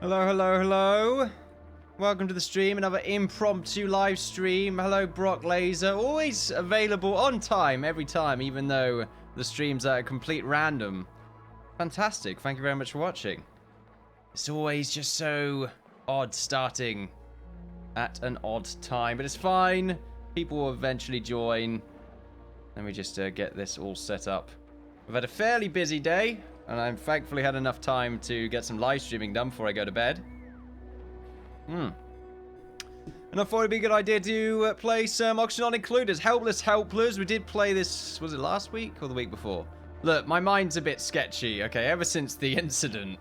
Hello, hello, hello. Welcome to the stream, another impromptu live stream. Hello, Brock Laser. Always available on time, every time, even though the streams are a complete random. Fantastic. Thank you very much for watching. It's always just so odd starting at an odd time, but it's fine. People will eventually join. Let me just get this all set up. We've had a fairly busy day, and I've thankfully had enough time to get some live streaming done before I go to bed. And I thought it'd be a good idea to play some Oxygen Not Included. Helpless. We did play this, was it last week or the week before? Look, my mind's a bit sketchy, okay? Ever since the incident,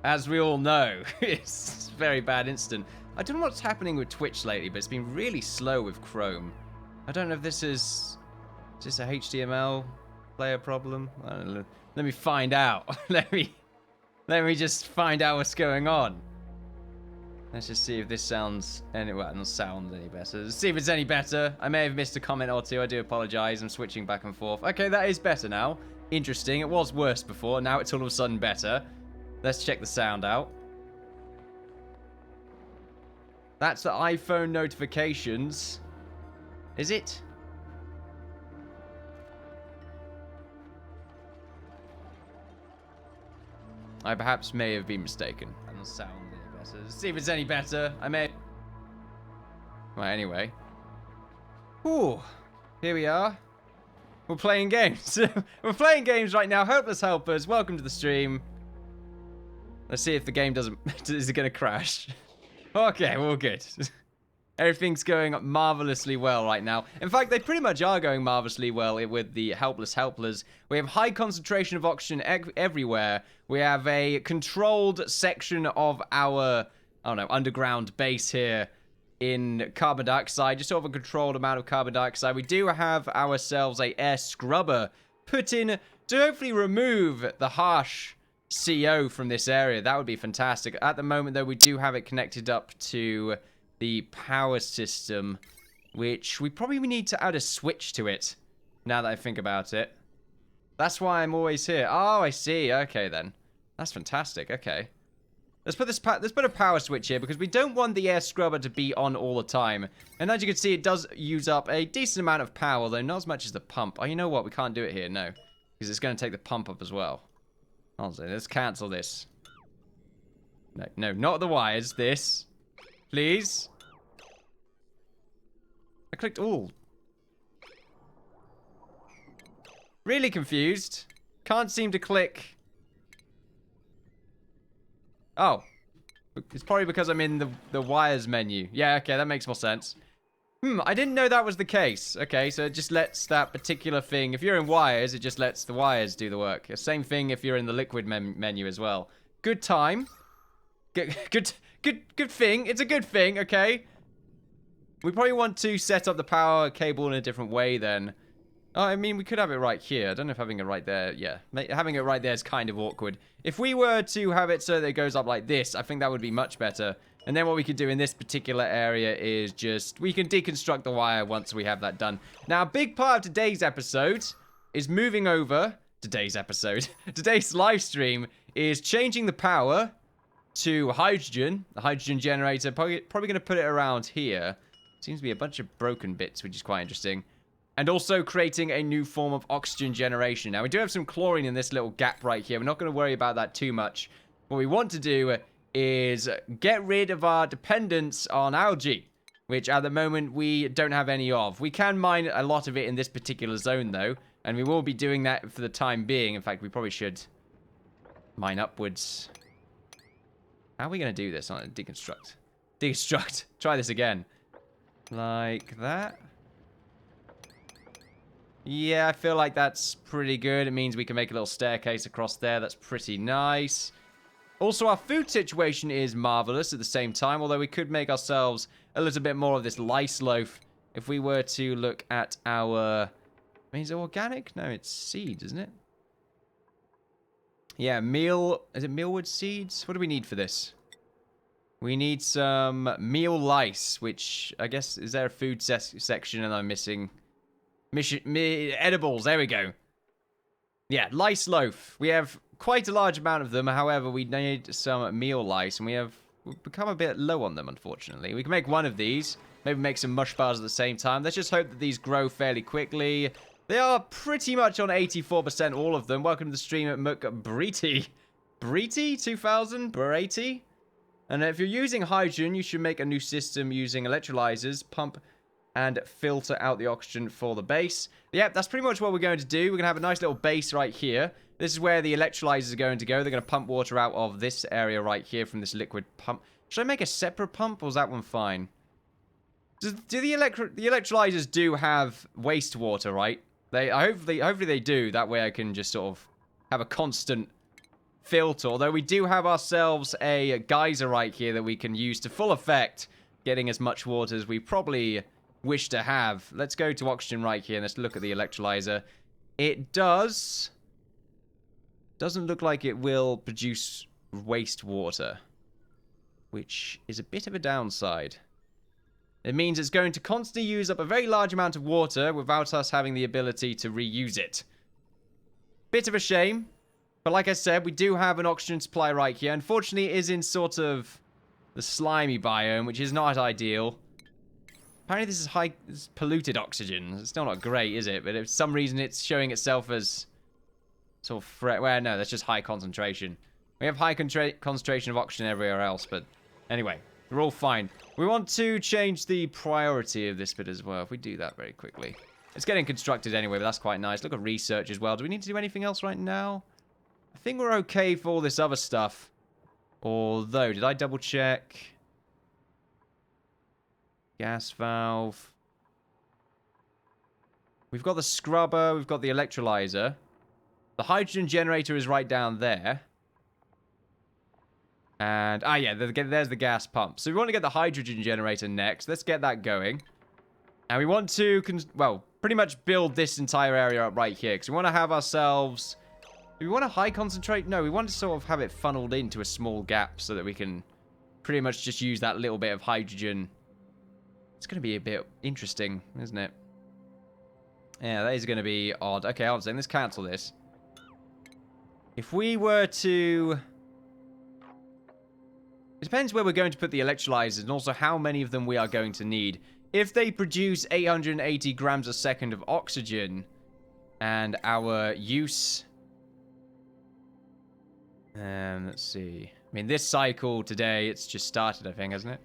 as we all know, it's a very bad incident. I don't know what's happening with Twitch lately, but it's been really slow with Chrome. I don't know if this is just a HTML player problem. I don't know. Let me find out. let me just find out what's going on. Let's just see if this sounds any better. Let's see if it's any better. I may have missed a comment or two. I do apologize. I'm switching back and forth. Okay, that is better now. Interesting. It was worse before. Now it's all of a sudden better. Let's check the sound out. That's the iPhone notifications. Is it? I perhaps may have been mistaken. And the sound any better. Let's see if it's any better. I may... Well, anyway. Ooh. Here we are. We're playing games. We're playing games right now. Helpless Helpers. Welcome to the stream. Let's see if the game doesn't... Is it going to crash? Okay, well, good. Everything's going marvelously well right now. In fact, they pretty much are going marvelously well with the Helpless. We have high concentration of oxygen everywhere. We have a controlled section of our, I don't know, underground base here in carbon dioxide. Just sort of a controlled amount of carbon dioxide. We do have ourselves a air scrubber put in to hopefully remove the harsh CO from this area. That would be fantastic. At the moment, though, we do have it connected up to the power system, which we probably need to add a switch to it, now that I think about it. That's why I'm always here. Oh, I see. Okay, then. That's fantastic. Okay. Let's put a power switch here, because we don't want the air scrubber to be on all the time. And as you can see, it does use up a decent amount of power, though not as much as the pump. Oh, you know what? We can't do it here, no. Because it's going to take the pump up as well. Honestly, let's cancel this. No, not the wires. This. Please. I clicked all. Really confused. Can't seem to click. Oh. It's probably because I'm in the wires menu. Yeah, okay, that makes more sense. I didn't know that was the case. Okay, so it just lets that particular thing... If you're in wires, it just lets the wires do the work. Same thing if you're in the liquid menu as well. Good time. Good thing. It's a good thing, okay? We probably want to set up the power cable in a different way then. Oh, I mean, we could have it right here. I don't know if having it right there... Yeah, having it right there is kind of awkward. If we were to have it so that it goes up like this, I think that would be much better. And then what we could do in this particular area is just... We can deconstruct the wire once we have that done. Now, a big part of today's episode is moving over... Today's live stream is changing the power to hydrogen. The hydrogen generator. Probably going to put it around here. Seems to be a bunch of broken bits, which is quite interesting. And also creating a new form of oxygen generation. Now, we do have some chlorine in this little gap right here. We're not going to worry about that too much. What we want to do is get rid of our dependence on algae, which at the moment we don't have any of. We can mine a lot of it in this particular zone, though, and we will be doing that for the time being. In fact, we probably should mine upwards. How are we going to do this? Deconstruct. Deconstruct. Try this again. Like that. Yeah, I feel like that's pretty good. It means we can make a little staircase across there. That's pretty nice. Also, our food situation is marvelous at the same time, although we could make ourselves a little bit more of this lice loaf if we were to look at our... I mean, is it organic? No, it's seeds, isn't it? Yeah, meal... Is it mealwood seeds? What do we need for this? We need some meal lice, which I guess... Is there a food section and I'm missing... Edibles, there we go. Yeah, lice loaf. We have quite a large amount of them. However, we need some meal lice, and we have we've become a bit low on them, unfortunately. We can make one of these. Maybe make some mush bars at the same time. Let's just hope that these grow fairly quickly. They are pretty much on 84%, all of them. Welcome to the stream at McBreety. Breety 2000? Breety? And if you're using hydrogen, you should make a new system using electrolyzers, pump and filter out the oxygen for the base. Yep, that's pretty much what we're going to do. We're going to have a nice little base right here. This is where the electrolyzers are going to go. They're going to pump water out of this area right here from this liquid pump. Should I make a separate pump, or is that one fine? Do the electrolyzers do have wastewater, right? Hopefully they do. That way I can just sort of have a constant filter. Although we do have ourselves a geyser right here that we can use to full effect, getting as much water as we probably wish to have. Let's go to oxygen right here and let's look at the electrolyzer. It doesn't look like it will produce wastewater, which is a bit of a downside. It means it's going to constantly use up a very large amount of water without us having the ability to reuse it. Bit of a shame. But like I said, we do have an oxygen supply right here. Unfortunately, it is in sort of the slimy biome, which is not ideal. Apparently, this is polluted oxygen. It's still not great, is it? But for some reason, it's showing itself as sort of well, no, that's just high concentration. We have high concentration of oxygen everywhere else, but anyway. We're all fine. We want to change the priority of this bit as well. If we do that very quickly. It's getting constructed anyway, but that's quite nice. Look at research as well. Do we need to do anything else right now? I think we're okay for all this other stuff. Although, did I double check? Gas valve. We've got the scrubber. We've got the electrolyzer. The hydrogen generator is right down there. And, yeah, there's the gas pump. So we want to get the hydrogen generator next. Let's get that going. And we want to, pretty much build this entire area up right here. Because we want to have ourselves... Do we want to high concentrate? No, we want to sort of have it funneled into a small gap so that we can pretty much just use that little bit of hydrogen. It's going to be a bit interesting, isn't it? Yeah, that is going to be odd. Okay, hold on. Let's cancel this. If we were to... It depends where we're going to put the electrolyzers and also how many of them we are going to need. If they produce 880 grams a second of oxygen and our use... let's see. I mean, this cycle today, it's just started, I think, hasn't it?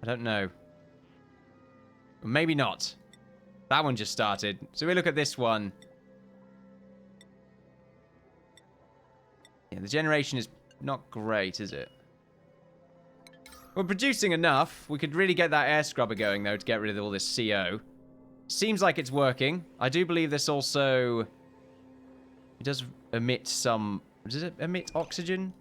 I don't know. Maybe not. That one just started. So we look at this one. Yeah, the generation is not great, is it? We're producing enough. We could really get that air scrubber going, though, to get rid of all this CO. Seems like it's working. I do believe this also... It does emit some... Does it emit oxygen?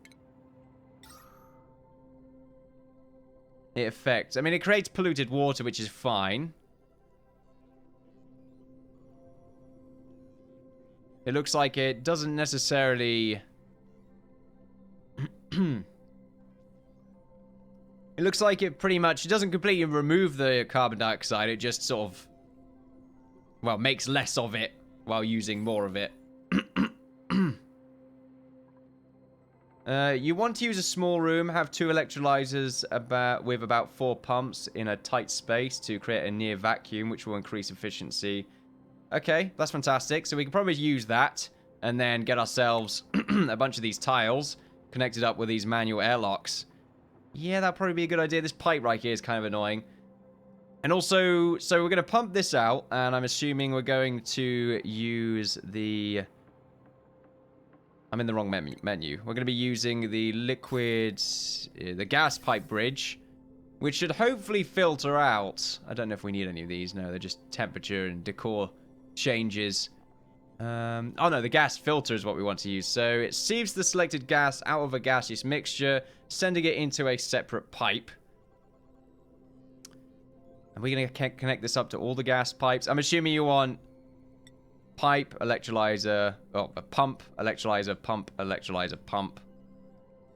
It affects... I mean, it creates polluted water, which is fine. It looks like it doesn't necessarily... It looks like it pretty much... It doesn't completely remove the carbon dioxide. It just sort of... Well, makes less of it while using more of it. You want to use a small room, have 2 electrolyzers with about 4 pumps in a tight space to create a near vacuum, which will increase efficiency. Okay, that's fantastic. So we can probably use that and then get ourselves a bunch of these tiles connected up with these manual airlocks. Yeah, that'd probably be a good idea. This pipe right here is kind of annoying. And also, so we're going to pump this out, and I'm assuming we're going to use the... I'm in the wrong menu. We're going to be using the liquid... the gas pipe bridge, which should hopefully filter out... I don't know if we need any of these. No, they're just temperature and decor changes. Oh no, the gas filter is what we want to use. So it sieves the selected gas out of a gaseous mixture, sending it into a separate pipe. Are we going to connect this up to all the gas pipes? I'm assuming you want pipe, electrolyzer, oh, a pump, electrolyzer, pump.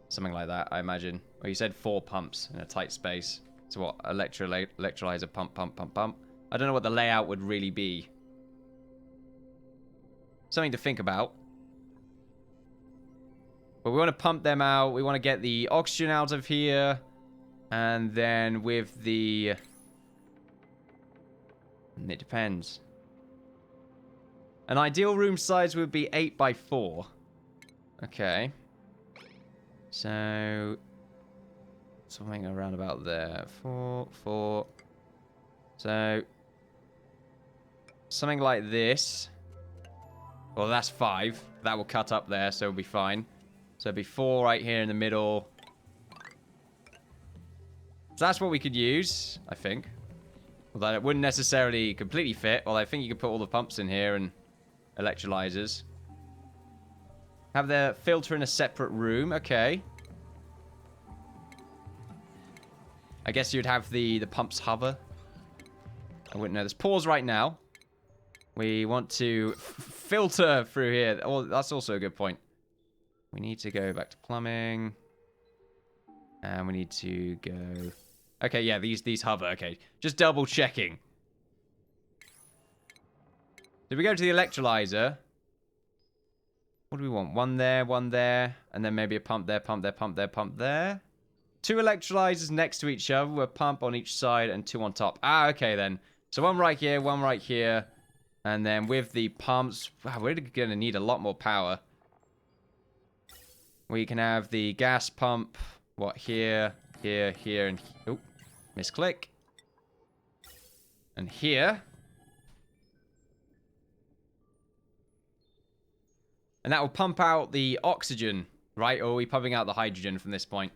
Something like that, I imagine. Well, you said 4 pumps in a tight space. So what? Electrolyzer, pump. I don't know what the layout would really be. Something to think about. But we want to pump them out. We want to get the oxygen out of here. And then with the... It depends. An ideal room size would be 8 by 4. Okay. So... something around about there. 4, 4. So... something like this. Well, that's 5. That will cut up there, so it'll be fine. So it'll be 4 right here in the middle. So that's what we could use, I think. Although it wouldn't necessarily completely fit. Well, I think you could put all the pumps in here and electrolyzers. Have the filter in a separate room. Okay. I guess you'd have the pumps hover. I wouldn't know. There's pause right now. We want to filter through here. Oh, that's also a good point. We need to go back to plumbing. And we need to go... okay, yeah, these hover. Okay, just double checking. Did we go to the electrolyzer? What do we want? One there, and then maybe a pump there, pump there, pump there, pump there. 2 electrolyzers next to each other with a pump on each side and 2 on top. Ah, okay then. So one right here, and then with the pumps, wow, we're going to need a lot more power. We can have the gas pump, what, here, here, here, and... oh, misclick. And here. And that will pump out the oxygen, right? Or are we pumping out the hydrogen from this point?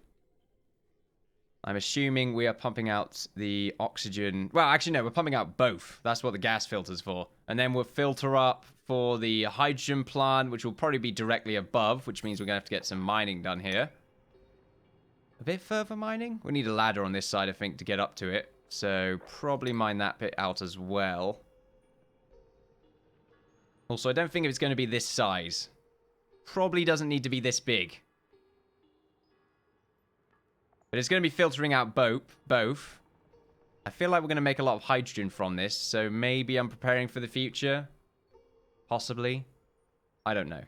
I'm assuming we are pumping out the oxygen. Well, actually, no, we're pumping out both. That's what the gas filter's for. And then we'll filter up for the hydrogen plant, which will probably be directly above, which means we're going to have to get some mining done here. A bit further mining? We need a ladder on this side, I think, to get up to it. So, probably mine that bit out as well. Also, I don't think it's going to be this size. Probably doesn't need to be this big. But it's going to be filtering out both. I feel like we're going to make a lot of hydrogen from this, so maybe I'm preparing for the future. Possibly. I don't know.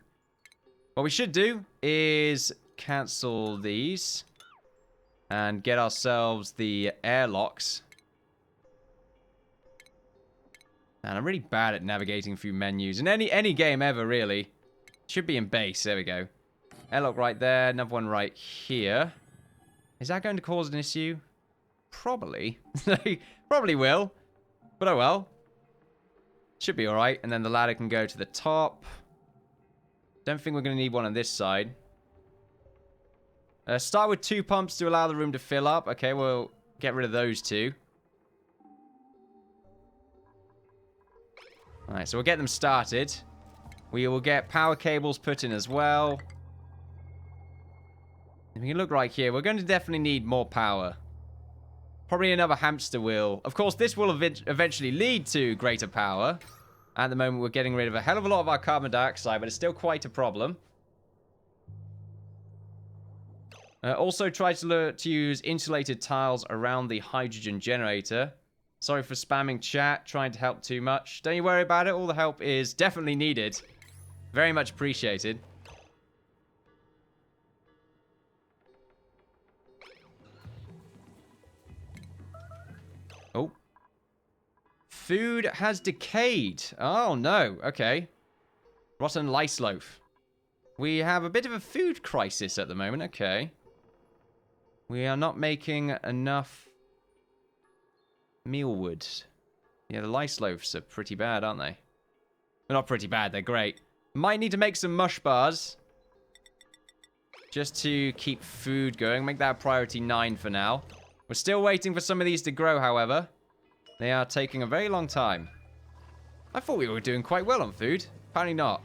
What we should do is cancel these and get ourselves the airlocks. And I'm really bad at navigating through menus in any game ever, really. Should be in base. There we go. Airlock right there. Another one right here. Is that going to cause an issue? Probably. Probably will. But oh well. Should be alright. And then the ladder can go to the top. Don't think we're going to need one on this side. Start with 2 pumps to allow the room to fill up. Okay, we'll get rid of those 2. Alright, so we'll get them started. We will get power cables put in as well. If you can look right here, we're going to definitely need more power. Probably another hamster wheel. Of course, this will eventually lead to greater power. At the moment, we're getting rid of a hell of a lot of our carbon dioxide, but it's still quite a problem. Also, try to use insulated tiles around the hydrogen generator. Sorry for spamming chat, trying to help too much. Don't you worry about it. All the help is definitely needed. Very much appreciated. Oh. Food has decayed. Oh, no. Okay. Rotten lice loaf. We have a bit of a food crisis at the moment. Okay. We are not making enough mealwood. Yeah, the lice loaves are pretty bad, aren't they? They're not pretty bad. They're great. Might need to make some mush bars. Just to keep food going. Make that priority 9 for now. We're still waiting for some of these to grow, however. They are taking a very long time. I thought we were doing quite well on food. Apparently not.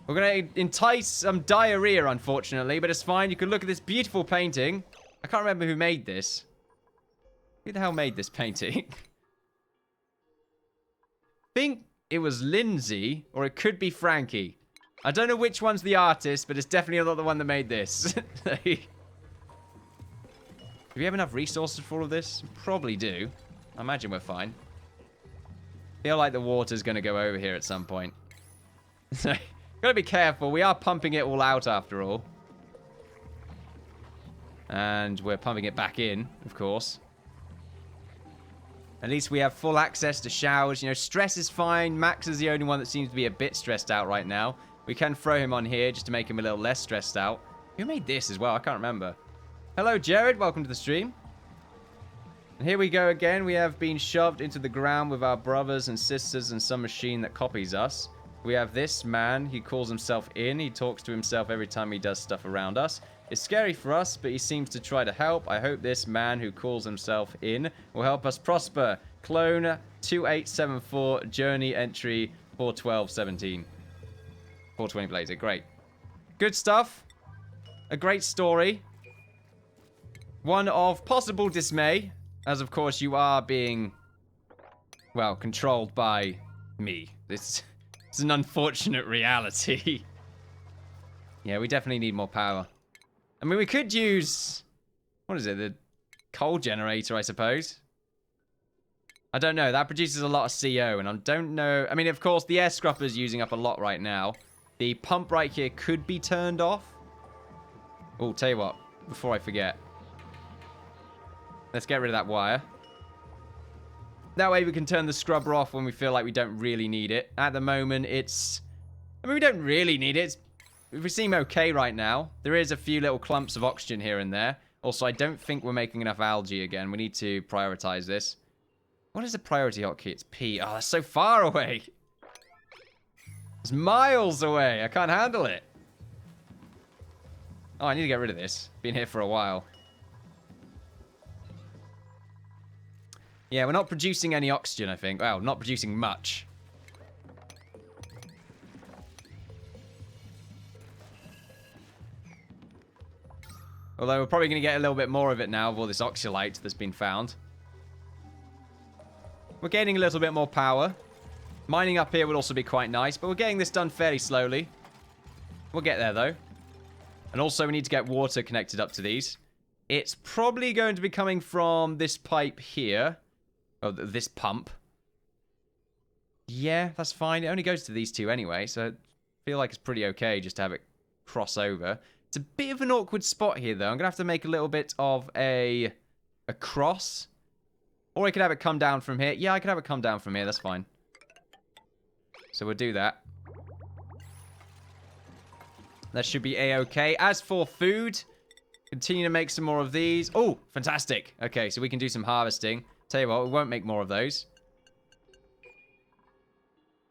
We're going to entice some diarrhea, unfortunately, but it's fine. You can look at this beautiful painting. I can't remember who made this. Who the hell made this painting? I think it was Lindsay, or it could be Frankie. I don't know which one's the artist, but it's definitely not the one that made this. Do we have enough resources for all of this? Probably do. I imagine we're fine. Feel like the water's going to go over here at some point. Gotta be careful. We are pumping it all out after all. And we're pumping it back in, of course. At least we have full access to showers. You know, stress is fine. Max is the only one that seems to be a bit stressed out right now. We can throw him on here just to make him a little less stressed out. Who made this as well? I can't remember. Hello, Jared. Welcome to the stream. And here we go again. We have been shoved into the ground with our brothers and sisters and some machine that copies us. We have this man. He calls himself In. He talks to himself every time he does stuff around us. It's scary for us, but he seems to try to help. I hope this man who calls himself In will help us prosper. Clone 2874, journey entry 41217. 420 blazer, great. Good stuff. A great story. One of possible dismay, as of course you are being, well, controlled by me. It's an unfortunate reality. Yeah, we definitely need more power. I mean, we could use, what is it, the coal generator, I suppose. I don't know. That produces a lot of CO, and I don't know. I mean, of course, the air scrubber's using up a lot right now. The pump right here could be turned off. Oh, tell you what, before I forget. Let's get rid of that wire. That way we can turn the scrubber off when we feel like we don't really need it. At the moment, it's... I mean, we don't really need it. We seem okay right now. There is a few little clumps of oxygen here and there. Also, I don't think we're making enough algae again. We need to prioritize this. What is the priority hotkey? It's P. Oh, that's so far away. It's miles away. I can't handle it. Oh, I need to get rid of this. Been here for a while. Yeah, we're not producing any oxygen, I think. Well, not producing much. Although we're probably going to get a little bit more of it now with all this oxylite that's been found. We're gaining a little bit more power. Mining up here would also be quite nice, but we're getting this done fairly slowly. We'll get there, though. And also, we need to get water connected up to these. It's probably going to be coming from this pipe here. Oh, this pump. Yeah, that's fine. It only goes to these two anyway, so I feel like it's pretty okay just to have it cross over. It's a bit of an awkward spot here, though. I'm going to have to make a little bit of a cross. Or I could have it come down from here. Yeah, I could have it come down from here. That's fine. So we'll do that. That should be a-okay. As for food, continue to make some more of these. Oh, fantastic. Okay, so we can do some harvesting. Tell you what, we won't make more of those.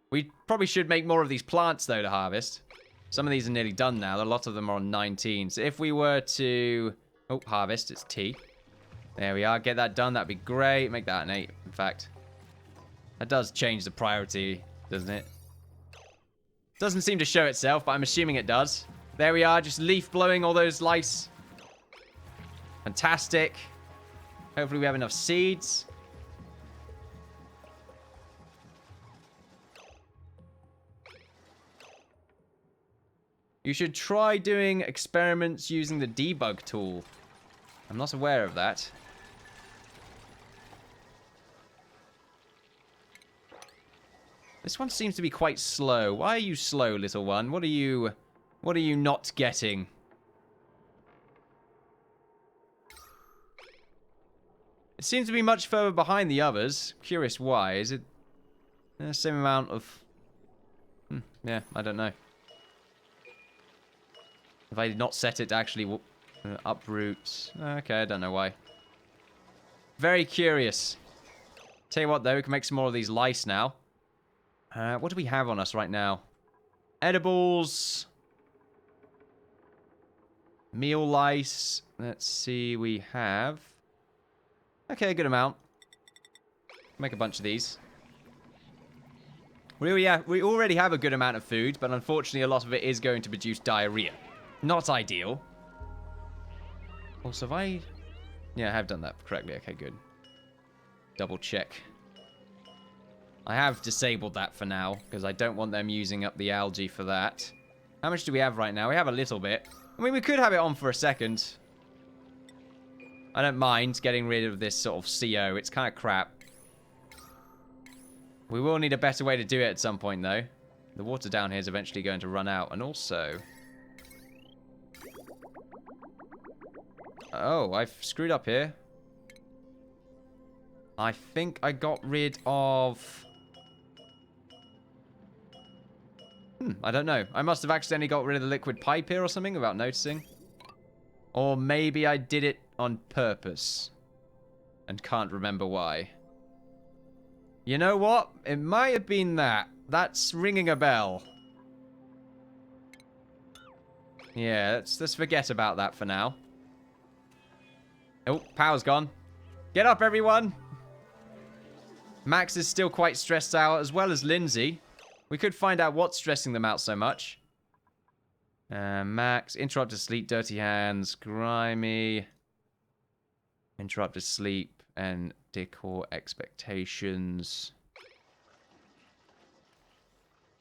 We probably should make more of these plants, though, to harvest. Some of these are nearly done now. A lot of them are on 19. So if we were to... Oh, harvest. It's T. There we are. Get that done. That'd be great. Make that an 8, in fact. That does change the priority, doesn't it? Doesn't seem to show itself, but I'm assuming it does. There we are. Just leaf blowing all those lice. Fantastic. Hopefully we have enough seeds. You should try doing experiments using the debug tool. I'm not aware of that. This one seems to be quite slow. Why are you slow, little one? What are you not getting? It seems to be much further behind the others. Curious why. Is it the same amount of... yeah, I don't know. If I did not set it to actually uproot... Okay, I don't know why. Very curious. Tell you what, though, we can make some more of these lice now. What do we have on us right now? Edibles. Meal lice. Let's see, we have... Okay, a good amount. Make a bunch of these. We already have a good amount of food, but unfortunately a lot of it is going to produce diarrhea. Not ideal. Also, have I... Yeah, I have done that correctly. Okay, good. Double check. I have disabled that for now, because I don't want them using up the algae for that. How much do we have right now? We have a little bit. I mean, we could have it on for a second. I don't mind getting rid of this sort of CO. It's kind of crap. We will need a better way to do it at some point, though. The water down here is eventually going to run out. And also... Oh, I've screwed up here. I think I got rid of... I don't know. I must have accidentally got rid of the liquid pipe here or something without noticing. Or maybe I did it on purpose. And can't remember why. You know what? It might have been that. That's ringing a bell. Yeah, let's forget about that for now. Oh, power's gone. Get up, everyone! Max is still quite stressed out, as well as Lindsay. We could find out what's stressing them out so much. Max, interrupted sleep, dirty hands, grimy. Interrupted sleep and decor expectations.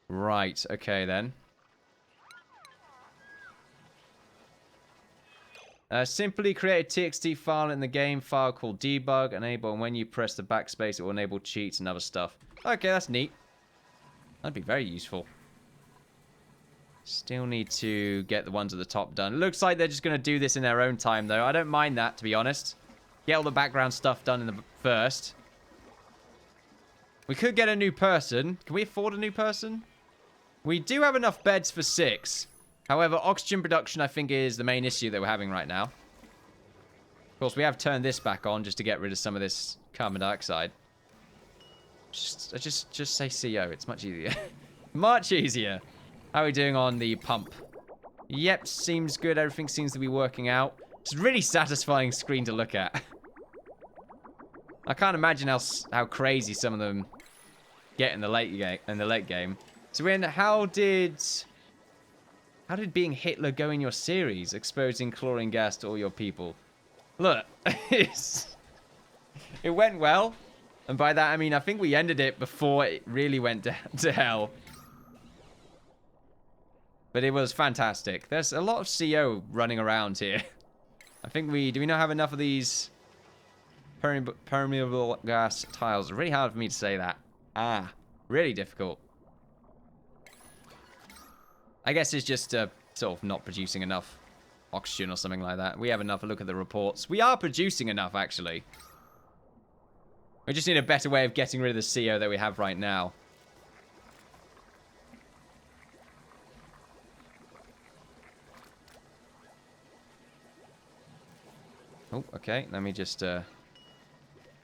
Right, okay then. Simply create a TXT file in the game file called debug. Enable, and when you press the backspace, it will enable cheats and other stuff. Okay, that's neat. That'd be very useful. Still need to get the ones at the top done. Looks like they're just going to do this in their own time, though. I don't mind that, to be honest. Get all the background stuff done in the first. We could get a new person. Can we afford a new person? We do have enough beds for 6. However, oxygen production, I think, is the main issue that we're having right now. Of course, we have turned this back on just to get rid of some of this carbon dioxide. Just say CO. It's much easier. Much easier. How are we doing on the pump? Yep, seems good. Everything seems to be working out. It's a really satisfying screen to look at. I can't imagine how crazy some of them get in the late game. So, how did being Hitler go in your series, exposing chlorine gas to all your people? Look, it went well. And by that, I mean, I think we ended it before it really went to hell. But it was fantastic. There's a lot of CO running around here. I think do we not have enough of these permeable gas tiles? It's really hard for me to say that. Really difficult. I guess it's just sort of not producing enough oxygen or something like that. We have enough. Look at the reports. We are producing enough, actually. We just need a better way of getting rid of the CO that we have right now. Oh, okay. Let me just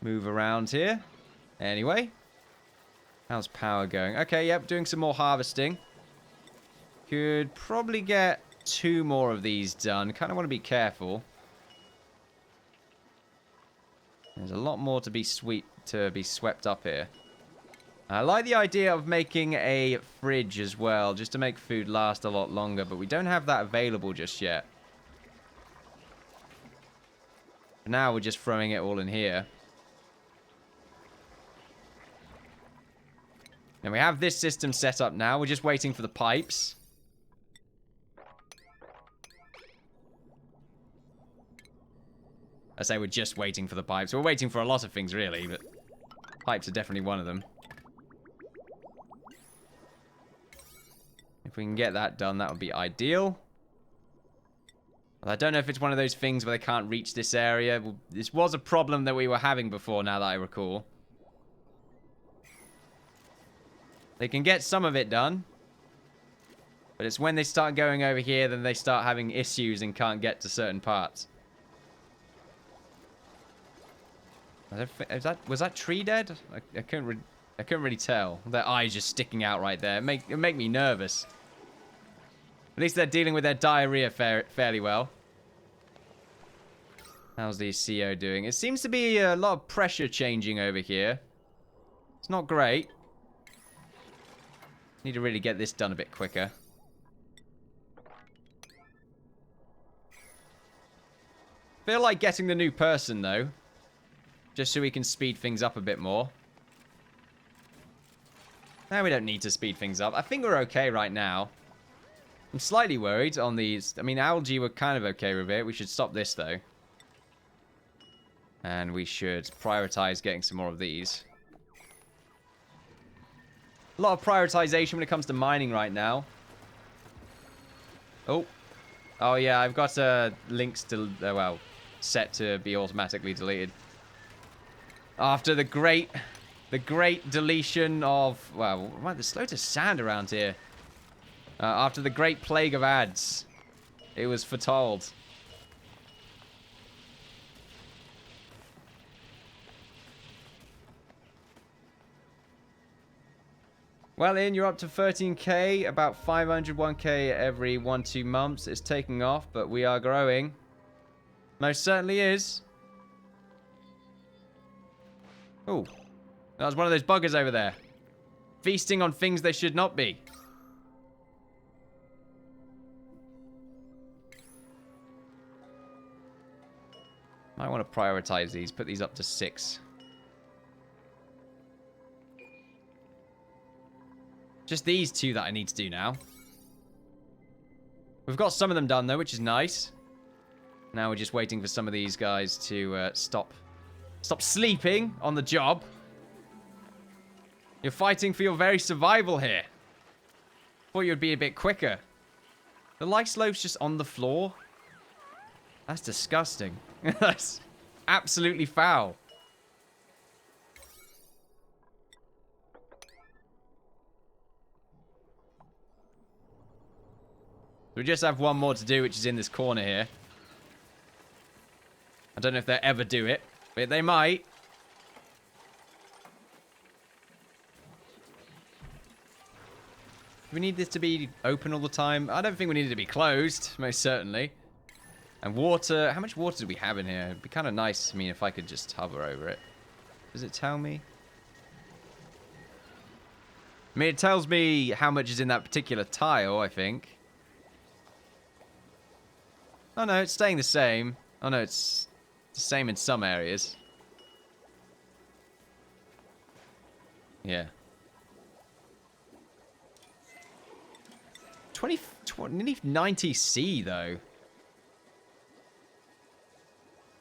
move around here. Anyway. How's power going? Okay, yep. Doing some more harvesting. Could probably get 2 more of these done. Kind of want to be careful. There's a lot more to be swept up here. I like the idea of making a fridge as well, just to make food last a lot longer, but we don't have that available just yet. For now, we're just throwing it all in here. And we have this system set up now. We're just waiting for the pipes. I say we're just waiting for the pipes. We're waiting for a lot of things, really, but pipes are definitely one of them. If we can get that done, that would be ideal. Well, I don't know if it's one of those things where they can't reach this area. This was a problem that we were having before, now that I recall. They can get some of it done. But it's when they start going over here, then they start having issues and can't get to certain parts. Was that tree dead? I couldn't really tell. Their eyes just sticking out right there. It make me nervous. At least they're dealing with their diarrhea fairly well. How's the CO doing? It seems to be a lot of pressure changing over here. It's not great. Need to really get this done a bit quicker. Feel like getting the new person, though. Just so we can speed things up a bit more. No, we don't need to speed things up. I think we're okay right now. I'm slightly worried on these. I mean, algae, we're kind of okay with it. We should stop this, though. And we should prioritize getting some more of these. A lot of prioritization when it comes to mining right now. Oh. Oh, yeah, I've got links to, well, set to be automatically deleted. After the great deletion of, well, there's loads of sand around here. After the great plague of ads, it was foretold. Well, Ian, you're up to 13k, about 501k every 1-2 months. It's taking off, but we are growing. Most certainly is. Oh, that was one of those buggers over there. Feasting on things they should not be. I want to prioritize these, put these up to 6. Just these 2 that I need to do now. We've got some of them done, though, which is nice. Now we're just waiting for some of these guys to stop sleeping on the job. You're fighting for your very survival here. Thought you'd be a bit quicker. The lice loaf's just on the floor? That's disgusting. That's absolutely foul. We just have one more to do, which is in this corner here. I don't know if they'll ever do it, but they might. Do we need this to be open all the time? I don't think we need it to be closed, most certainly. And water. How much water do we have in here? It'd be kind of nice, I mean, if I could just hover over it. Does it tell me? I mean, it tells me how much is in that particular tile, I think. Oh, no, it's staying the same. Oh, no, it's the same in some areas. Yeah. 20 nearly 90C, though.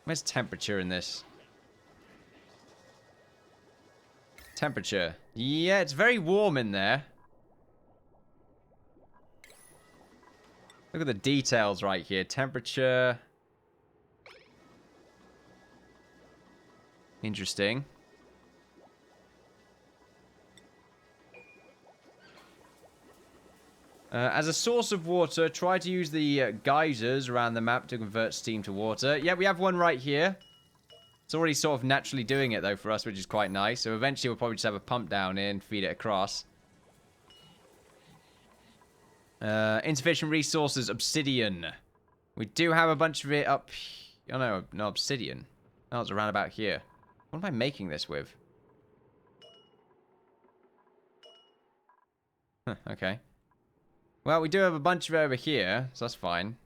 Where's temperature in this? Temperature. Yeah, it's very warm in there. Look at the details right here. Temperature. Interesting. As a source of water, try to use the geysers around the map to convert steam to water. Yeah, we have one right here. It's already sort of naturally doing it, though, for us, which is quite nice. So eventually we'll probably just have a pump down here and feed it across. Insufficient resources, obsidian. We do have a bunch of it up... Oh, no, no obsidian. Oh, it's around about here. What am I making this with? Huh, okay. Well, we do have a bunch of it over here, so that's fine.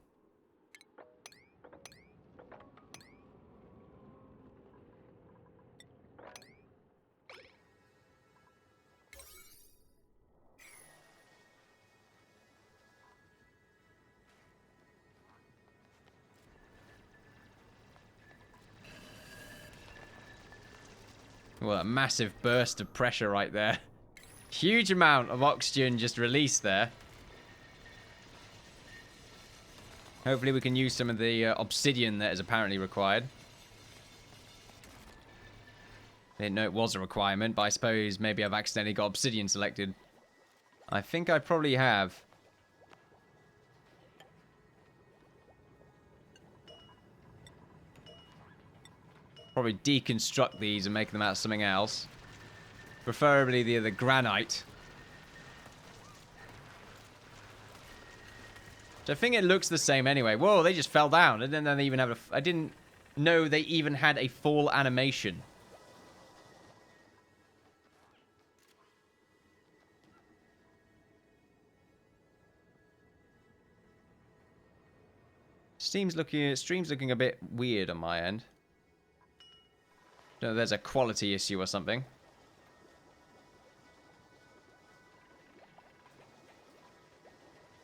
Well, a massive burst of pressure right there. Huge amount of oxygen just released there. Hopefully we can use some of the obsidian that is apparently required. I didn't know it was a requirement, but I suppose maybe I've accidentally got obsidian selected. I think I probably have. Probably deconstruct these and make them out of something else. Preferably the granite. So I think it looks the same anyway. Whoa, they just fell down. I didn't know they even have I didn't know they even had a fall animation. Stream's looking a bit weird on my end. Don't know if there's a quality issue or something.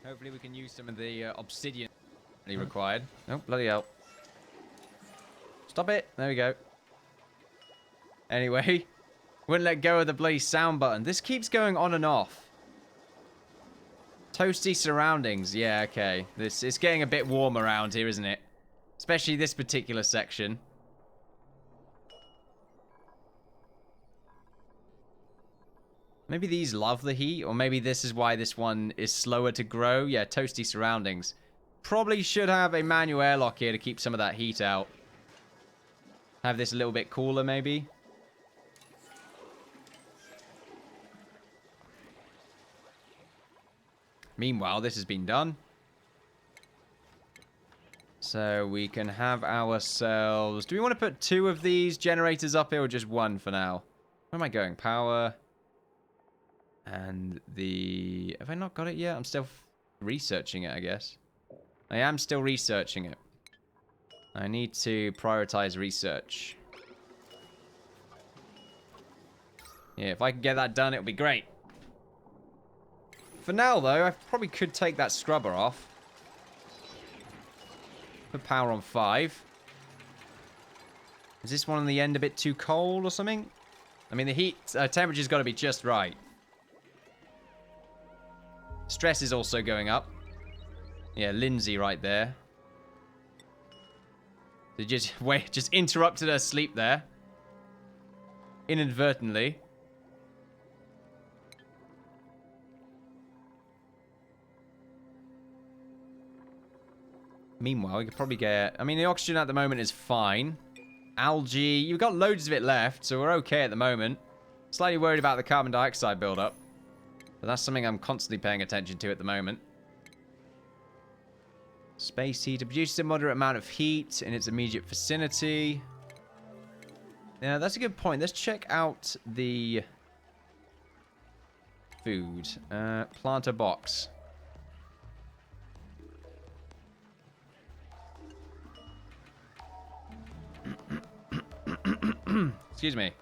Hopefully we can use some of the obsidian required. Oh, bloody hell. Stop it. There we go. Anyway, Wouldn't let go of the bloody sound button. This keeps going on and off. Toasty surroundings. Yeah, okay. It's getting a bit warm around here, isn't it? Especially this particular section. Maybe these love the heat, or maybe this is why this one is slower to grow. Yeah, toasty surroundings. Probably should have a manual airlock here to keep some of that heat out. Have this a little bit cooler, maybe. Meanwhile, this has been done. So we can have ourselves... Do we want to put 2 of these generators up here or just 1 for now? Where am I going? Power. And the... Have I not got it yet? I'm still researching it, I guess. I am still researching it. I need to prioritize research. Yeah, if I can get that done, it would be great. For now, though, I probably could take that scrubber off. Put power on 5. Is this one on the end a bit too cold or something? I mean, the heat temperature's got to be just right. Stress is also going up. Yeah, Lindsay right there. They just interrupted her sleep there. Inadvertently. Meanwhile, we could probably get... I mean, the oxygen at the moment is fine. Algae, you've got loads of it left, so we're okay at the moment. Slightly worried about the carbon dioxide buildup. But that's something I'm constantly paying attention to at the moment. Space heater produces a moderate amount of heat in its immediate vicinity. Yeah, that's a good point. Let's check out the food. Planter box. Excuse me.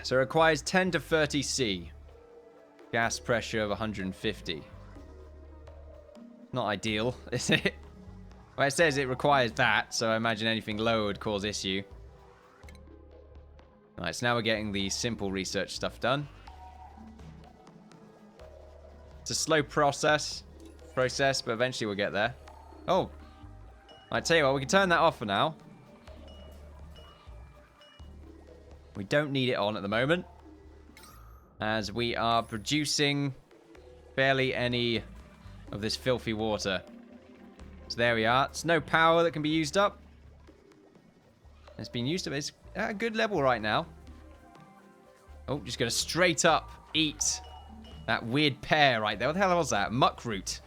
So it requires 10 to 30 C. Gas pressure of 150. Not ideal, is it? Well, it says it requires that, so I imagine anything lower would cause issue. Alright, so now we're getting the simple research stuff done. It's a slow process, but eventually we'll get there. Oh, I tell you what, we can turn that off for now. We don't need it on at the moment, as we are producing barely any of this filthy water. So there we are. It's no power that can be used up. It's been used up. It's at a good level right now. Oh, just gonna straight up eat that weird pear right there. What the hell was that? Muckroot.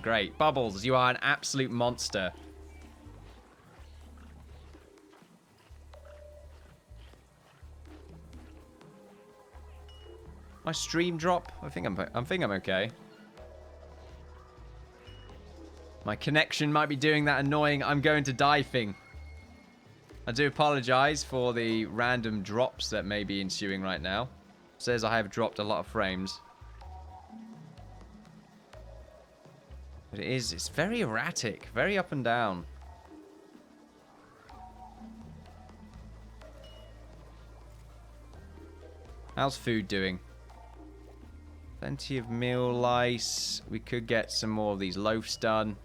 Great. Bubbles, you are an absolute monster. My stream drop? I think I'm okay. My connection might be doing that annoying I'm going to die thing. I do apologize for the random drops that may be ensuing right now. It says I have dropped a lot of frames. But it's very erratic, very up and down. How's food doing? Plenty of meal lice. We could get some more of these loaves done.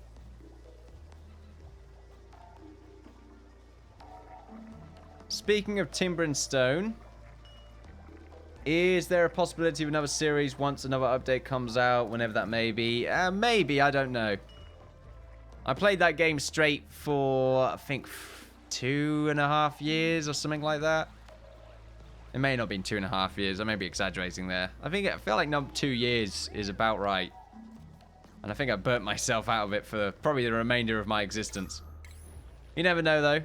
Speaking of timber and stone, is there a possibility of another series once another update comes out, whenever that may be? Maybe, I don't know. I played that game straight for, I think, 2.5 years or something like that. It may not have been 2.5 years. I may be exaggerating there. I feel like 2 years is about right. And I think I burnt myself out of it for probably the remainder of my existence. You never know, though.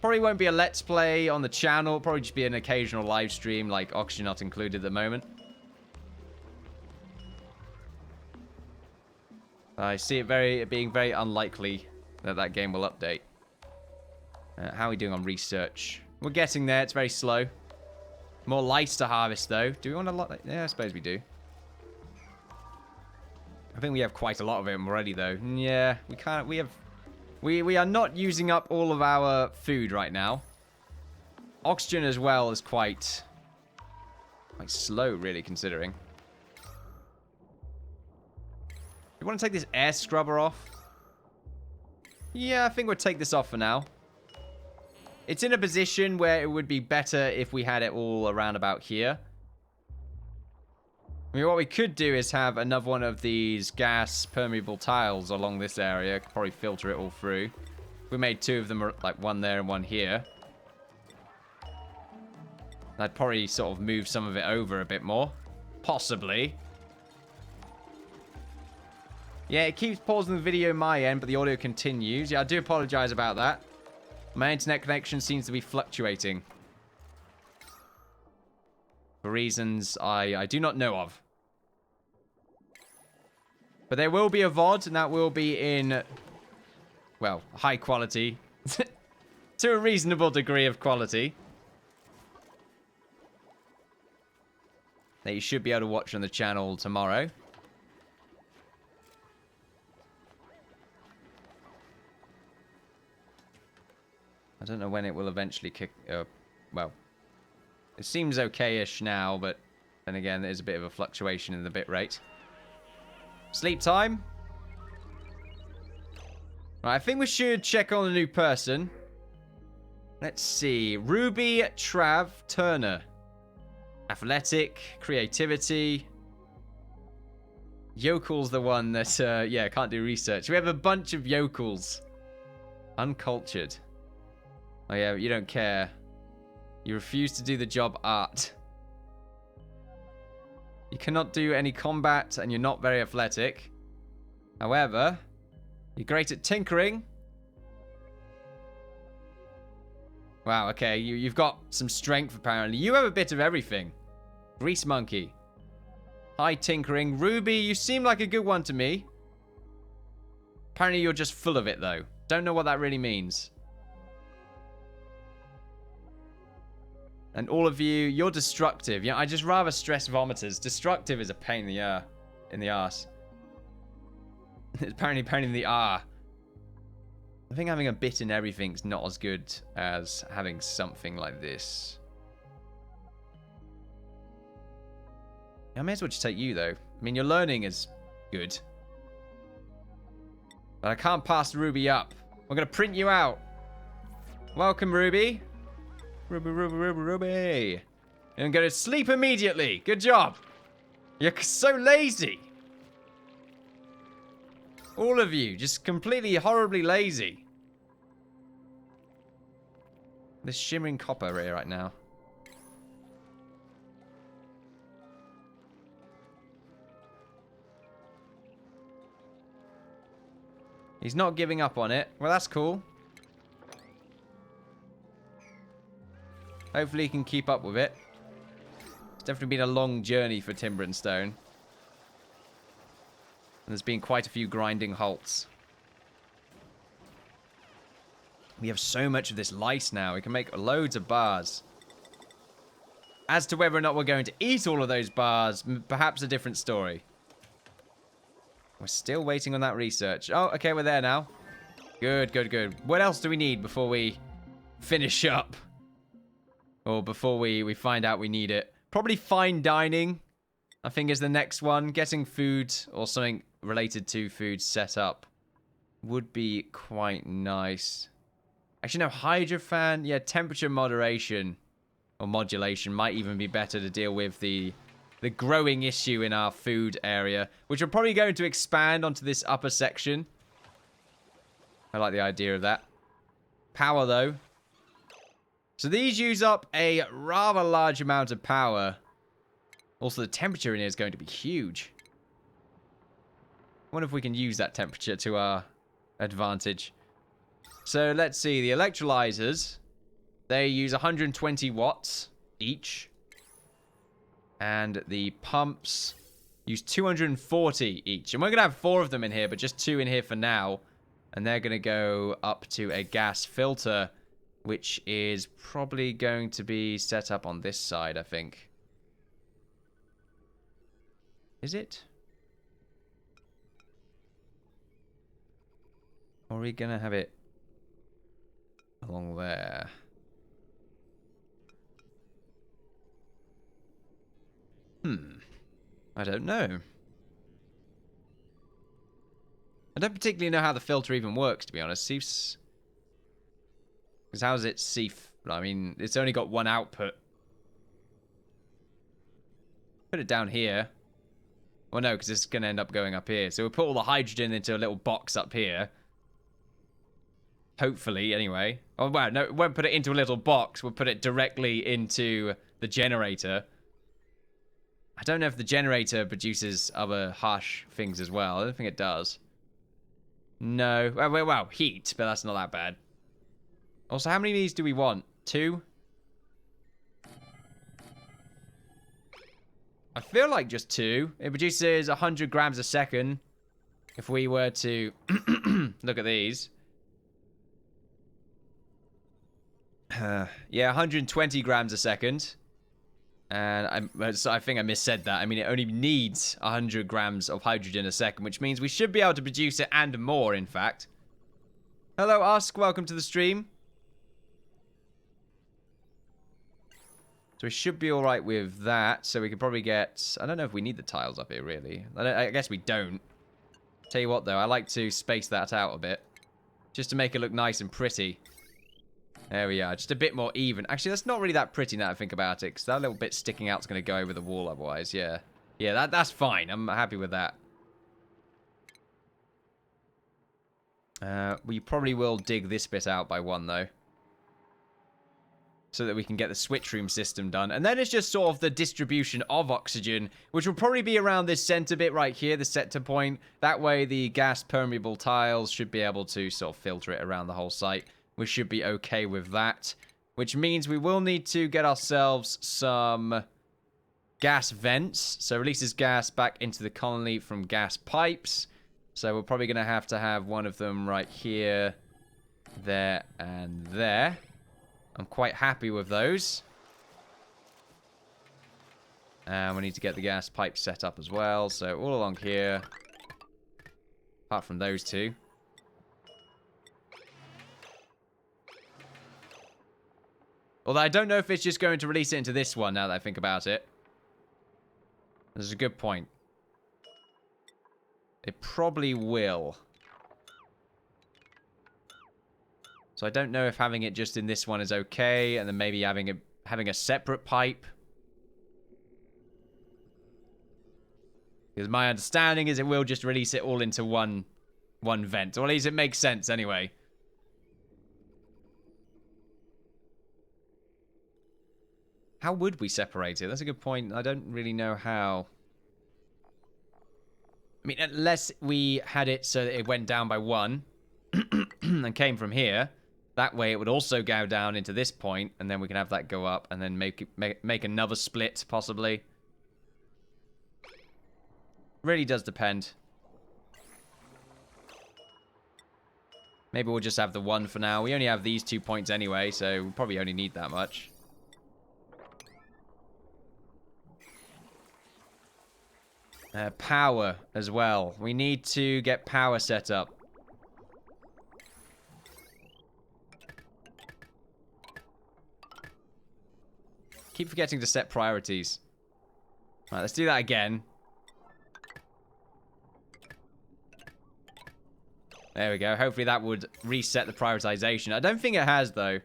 Probably won't be a Let's Play on the channel. Probably just be an occasional live stream, like Oxygen not included at the moment. I see it being very unlikely that that game will update. How are we doing on research? We're getting there. It's very slow. More lice to harvest, though. Do we want a lot? Yeah, I suppose we do. I think we have quite a lot of them already, though. Yeah, we can't. We are not using up all of our food right now. Oxygen as well is quite slow, really, considering. You want to take this air scrubber off? Yeah, I think we'll take this off for now. It's in a position where it would be better if we had it all around about here. I mean, what we could do is have another one of these gas permeable tiles along this area. Could probably filter it all through. We made 2 of them, like one there and one here. I'd probably sort of move some of it over a bit more. Possibly. Yeah, it keeps pausing the video on my end, but the audio continues. Yeah, I do apologize about that. My internet connection seems to be fluctuating. For reasons I do not know of. But there will be a VoD, and that will be in, well, high quality. To a reasonable degree of quality. That you should be able to watch on the channel tomorrow. I don't know when it will eventually kick... well, it seems okay-ish now, but then again, there's a bit of a fluctuation in the bitrate. Sleep time. Right, I think we should check on a new person. Let's see. Ruby Trav Turner. Athletic, creativity. Yokel's the one that, yeah, can't do research. We have a bunch of yokels. Uncultured. Oh, yeah, you don't care. You refuse to do the job art. You cannot do any combat, and you're not very athletic. However, you're great at tinkering. Wow, okay, you've got some strength, apparently. You have a bit of everything. Grease monkey. High tinkering. Ruby, you seem like a good one to me. Apparently you're just full of it, though. Don't know what that really means. And all of you, you're destructive. Yeah, I just rather stress vomiters. Destructive is a pain in the arse. It's apparently a pain in the R. I think having a bit in everything's not as good as having something like this. I may as well just take you, though. I mean, your learning is good. But I can't pass Ruby up. We're going to print you out. Welcome, Ruby. Ruby, Ruby, Ruby, Ruby. And go to sleep immediately. Good job. You're so lazy. All of you, just completely horribly lazy. This shimmering copper here right now. He's not giving up on it. Well, that's cool. Hopefully he can keep up with it. It's definitely been a long journey for Timber and Stone. And there's been quite a few grinding halts. We have so much of this lice now. We can make loads of bars. As to whether or not we're going to eat all of those bars, perhaps a different story. We're still waiting on that research. Oh, okay, we're there now. Good, good, good. What else do we need before we finish up? Or before we find out we need it? Probably fine dining, I think, is the next one. Getting food or something related to food set up would be quite nice. Actually, no, hydrofan. Yeah, temperature moderation or modulation might even be better to deal with the growing issue in our food area, which we're probably going to expand onto this upper section. I like the idea of that. Power, though. So these use up a rather large amount of power. Also, the temperature in here is going to be huge. I wonder if we can use that temperature to our advantage. So let's see. The electrolyzers, they use 120 watts each. And the pumps use 240 each. And we're going to have 4 of them in here, but just 2 in here for now. And they're going to go up to a gas filter, which is probably going to be set up on this side, I think. Is it? Or are we going to have it along there? I don't know. I don't particularly know how the filter even works, to be honest. Because how does it see... I mean, it's only got one output. Put it down here. Well, no, because it's going to end up going up here. So we'll put all the hydrogen into a little box up here. Hopefully, anyway. Oh, wow, no, we won't put it into a little box. We'll put it directly into the generator. I don't know if the generator produces other harsh things as well. I don't think it does. No. Well, heat, but that's not that bad. Also, how many of these do we want? 2? I feel like just 2. It produces 100 grams a second. If we were to look at these. Yeah, 120 grams a second. And I think I missaid that. I mean, it only needs 100 grams of hydrogen a second, which means we should be able to produce it and more, in fact. Hello, Ask. Welcome to the stream. So we should be all right with that. So we could probably get... I don't know if we need the tiles up here, really. I guess we don't. Tell you what, though. I like to space that out a bit. Just to make it look nice and pretty. There we are. Just a bit more even. Actually, that's not really that pretty now that I think about it. Because that little bit sticking out is going to go over the wall otherwise. Yeah. Yeah, that's fine. I'm happy with that. We probably will dig this bit out by 1, though. So that we can get the switch room system done. And then it's just sort of the distribution of oxygen, which will probably be around this center bit right here, the center point. That way the gas permeable tiles should be able to sort of filter it around the whole site. We should be okay with that. Which means we will need to get ourselves some gas vents. So releases gas back into the colony from gas pipes. So we're probably going to have one of them right here, there, and there. I'm quite happy with those. And we need to get the gas pipe set up as well. So all along here. Apart from those 2. Although I don't know if it's just going to release it into this one now that I think about it. This is a good point. It probably will. So I don't know if having it just in this one is okay, and then maybe having a separate pipe. Because my understanding is it will just release it all into one vent. Or at least it makes sense anyway. How would we separate it? That's a good point. I don't really know how. I mean, unless we had it so that it went down by 1 and came from here. That way it would also go down into this point, and then we can have that go up, and then make another split, possibly. Really does depend. Maybe we'll just have the 1 for now. We only have these 2 points anyway, so we probably only need that much. Power as well. We need to get power set up. Keep forgetting to set priorities. Alright, let's do that again. There we go. Hopefully that would reset the prioritization. I don't think it has, though.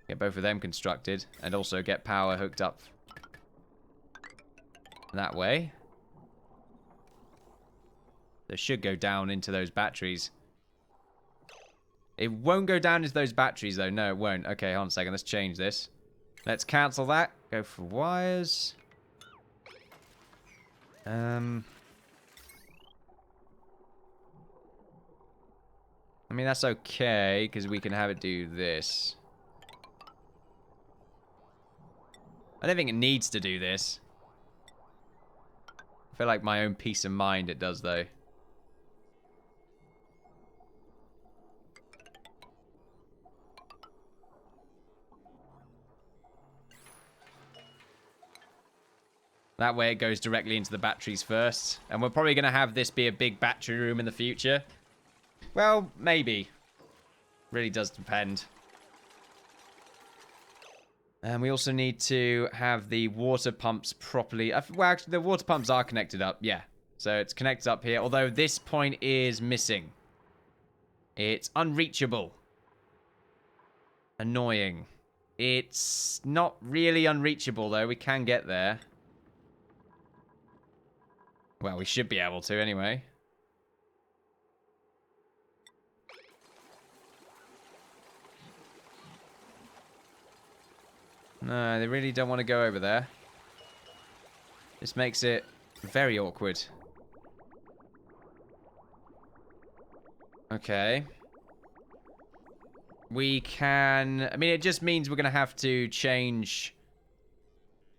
Get both of them constructed. And also get power hooked up that way. It should go down into those batteries. It won't go down into those batteries, though. No, it won't. Okay, hold on a second. Let's change this. Let's cancel that. Go for wires. I mean, that's okay, because we can have it do this. I don't think it needs to do this. I feel like my own peace of mind it does, though. That way it goes directly into the batteries first. And we're probably going to have this be a big battery room in the future. Well, maybe. Really does depend. And we also need to have the water pumps properly. Well, actually, the water pumps are connected up. Yeah. So it's connected up here. Although this point is missing. It's unreachable. Annoying. It's not really unreachable, though. We can get there. Well, we should be able to, anyway. No, they really don't want to go over there. This makes it very awkward. Okay. We can... I mean, it just means we're going to have to change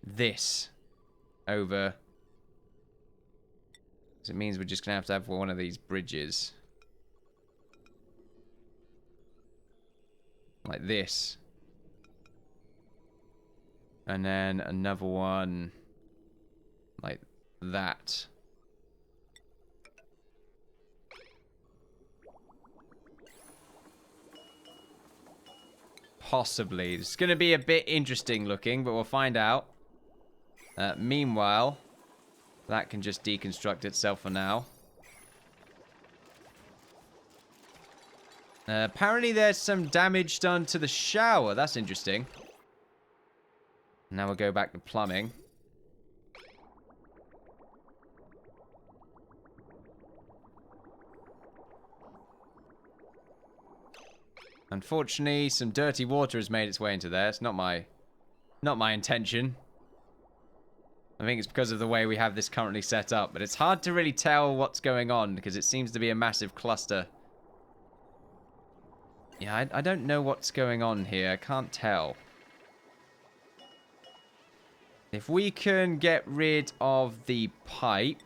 this over. It means we're just going to have one of these bridges. Like this. And then another one like that. Possibly. It's going to be a bit interesting looking, but we'll find out. Meanwhile, that can just deconstruct itself for now. Apparently there's some damage done to the shower. That's interesting. Now we'll go back to plumbing. Unfortunately, some dirty water has made its way into there. It's not my intention. I think it's because of the way we have this currently set up, but it's hard to really tell what's going on because it seems to be a massive cluster. Yeah, I don't know what's going on here. I can't tell. If we can get rid of the pipe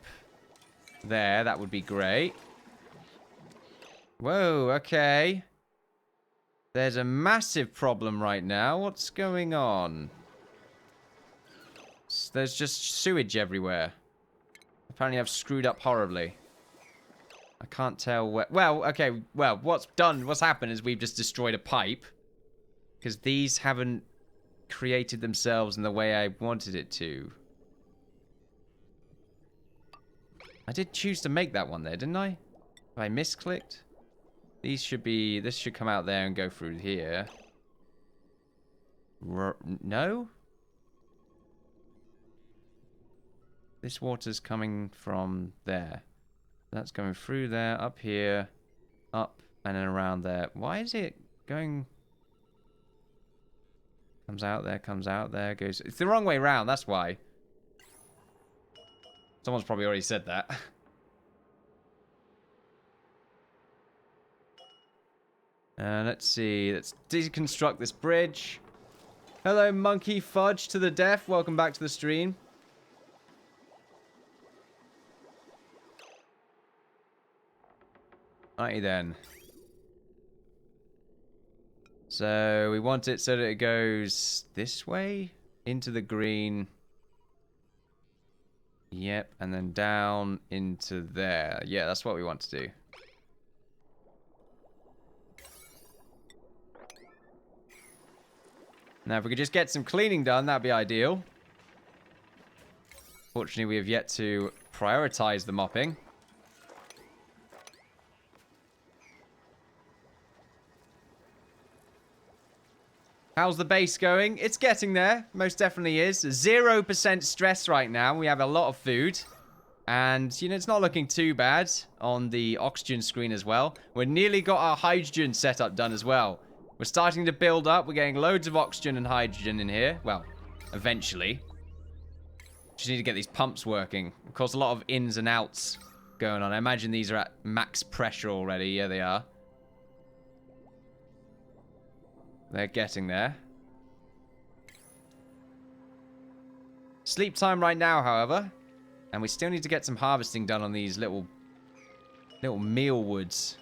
there, that would be great. Whoa, okay. There's a massive problem right now. What's going on? There's just sewage everywhere. Apparently I've screwed up horribly. I can't tell where... Well, okay. Well, what's happened is we've just destroyed a pipe. Because these haven't created themselves in the way I wanted it to. I did choose to make that one there, didn't I? Have I misclicked? These should be... This should come out there and go through here. No? This water's coming from there. That's going through there, up here, up, and then around there. Why is it going... Comes out there, goes... It's the wrong way around, that's why. Someone's probably already said that. Let's see. Let's deconstruct this bridge. Hello, Monkey Fudge to the death. Welcome back to the stream. Alrighty then. So we want it so that it goes this way into the green. Yep, and then down into there. Yeah, that's what we want to do. Now, if we could just get some cleaning done, that'd be ideal. Fortunately, we have yet to prioritize the mopping. How's the base going? It's getting there. Most definitely is. 0% stress right now. We have a lot of food. And, you know, it's not looking too bad on the oxygen screen as well. We've nearly got our hydrogen setup done as well. We're starting to build up. We're getting loads of oxygen and hydrogen in here. Well, eventually. Just need to get these pumps working. Of course, a lot of ins and outs going on. I imagine these are at max pressure already. Yeah, they are. They're getting there. Sleep time right now, however. And we still need to get some harvesting done on these little meal woods.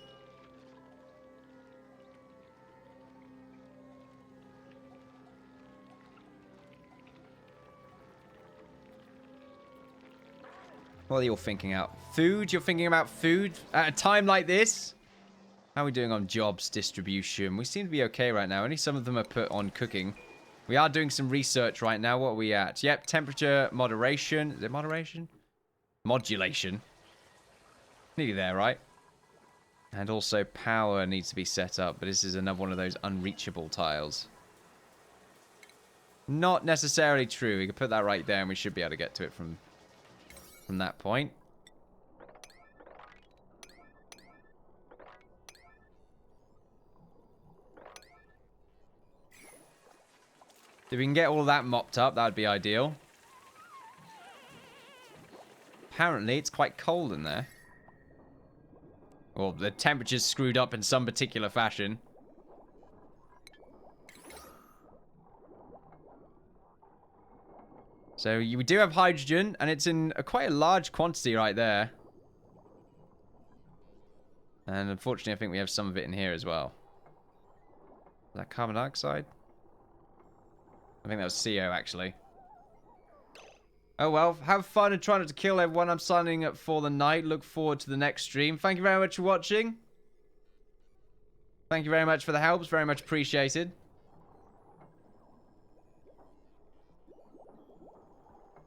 What are you all thinking out? Food? You're thinking about food at a time like this? How are we doing on jobs distribution? We seem to be okay right now. Only some of them are put on cooking. We are doing some research right now. What are we at? Yep, temperature moderation. Is it moderation? Modulation. Nearly there, right? And also power needs to be set up, but this is another one of those unreachable tiles. Not necessarily true. We can put that right there and we should be able to get to it from that point. If we can get all of that mopped up, that would be ideal. Apparently, it's quite cold in there. Well, the temperature's screwed up in some particular fashion. So we do have hydrogen, and it's in quite a large quantity right there. And unfortunately, I think we have some of it in here as well. Is that carbon dioxide? I think that was CO, actually. Oh, well. Have fun and try not to kill everyone. I'm signing up for the night. Look forward to the next stream. Thank you very much for watching. Thank you very much for the helps. Very much appreciated.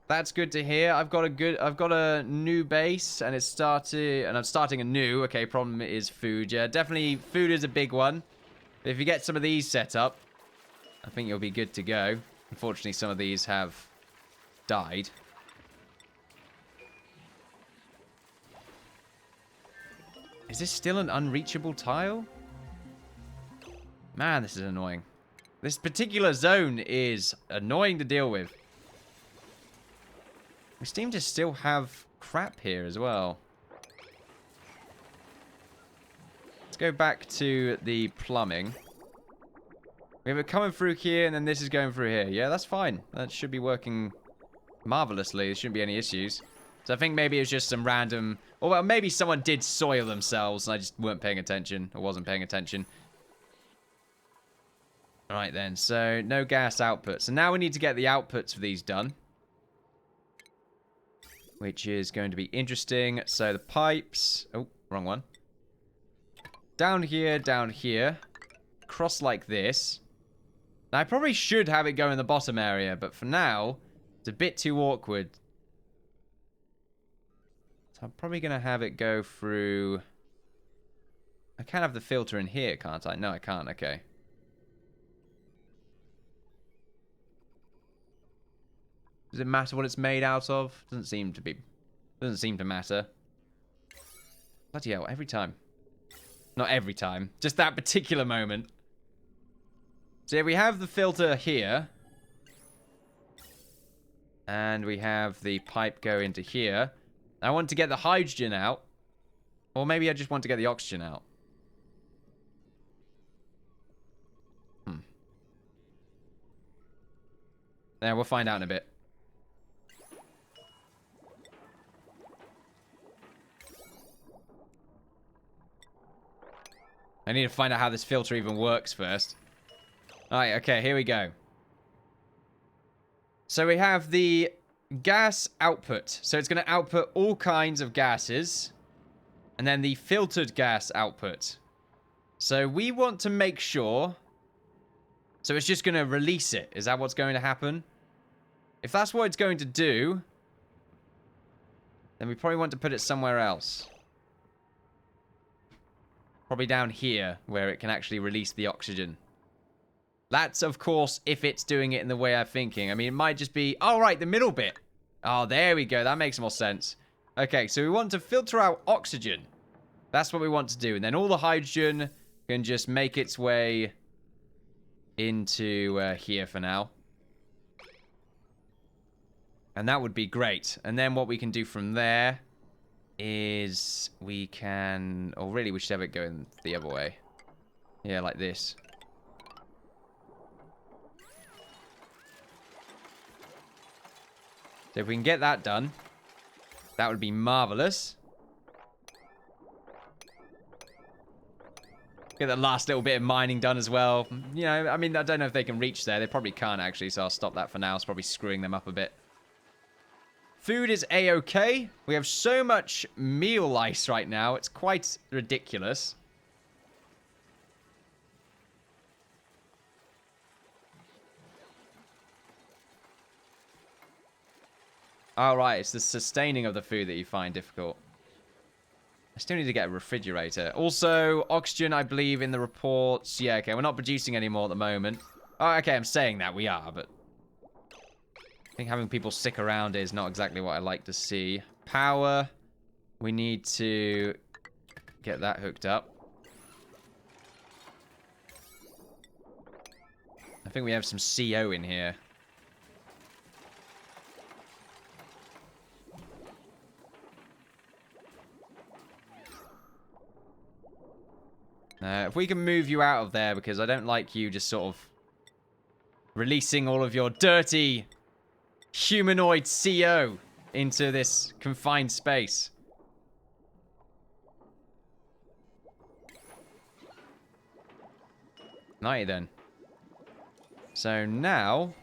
That's good to hear. I've got a new base, and I'm starting anew. Okay, problem is food. Yeah, definitely food is a big one. But if you get some of these set up, I think you'll be good to go. Unfortunately, some of these have died. Is this still an unreachable tile? Man, this is annoying. This particular zone is annoying to deal with. We seem to still have crap here as well. Let's go back to the plumbing. We have it coming through here, and then this is going through here. Yeah, that's fine. That should be working marvelously. There shouldn't be any issues. So I think maybe it was just some random... Or well, maybe someone did soil themselves, and I just weren't paying attention. Or wasn't paying attention. Alright then, so no gas output. So now we need to get the outputs for these done. Which is going to be interesting. So the pipes... Oh, wrong one. Down here. Cross like this. Now, I probably should have it go in the bottom area, but for now, it's a bit too awkward. So I'm probably going to have it go through... I can't have the filter in here, can't I? No, I can't. Okay. Does it matter what it's made out of? Doesn't seem to be. Doesn't seem to matter. Bloody hell, every time. Not every time. Just that particular moment. So yeah, we have the filter here. And we have the pipe go into here. I want to get the hydrogen out. Or maybe I just want to get the oxygen out. Yeah, we'll find out in a bit. I need to find out how this filter even works first. Alright, okay, here we go. So we have the gas output. So it's going to output all kinds of gases. And then the filtered gas output. So we want to make sure... So it's just going to release it. Is that what's going to happen? If that's what it's going to do... Then we probably want to put it somewhere else. Probably down here, where it can actually release the oxygen. That's, of course, if it's doing it in the way I'm thinking. I mean, it might just be... Oh, right, the middle bit. Oh, there we go. That makes more sense. Okay, so we want to filter out oxygen. That's what we want to do. And then all the hydrogen can just make its way into here for now. And that would be great. And then what we can do from there is we can... Or really, we should have it going the other way. Yeah, like this. So if we can get that done, that would be marvelous. Get that last little bit of mining done as well. You know, I mean, I don't know if they can reach there. They probably can't, actually, so I'll stop that for now. It's probably screwing them up a bit. Food is A-okay. We have so much meal ice right now. It's quite ridiculous. Oh, right. It's the sustaining of the food that you find difficult. I still need to get a refrigerator. Also, oxygen, I believe, in the reports. Yeah, okay. We're not producing any more at the moment. Oh, okay. I'm saying that we are, but I think having people stick around is not exactly what I like to see. Power. We need to get that hooked up. I think we have some CO in here. If we can move you out of there, because I don't like you just sort of releasing all of your dirty humanoid CO into this confined space. Nighty then. So now,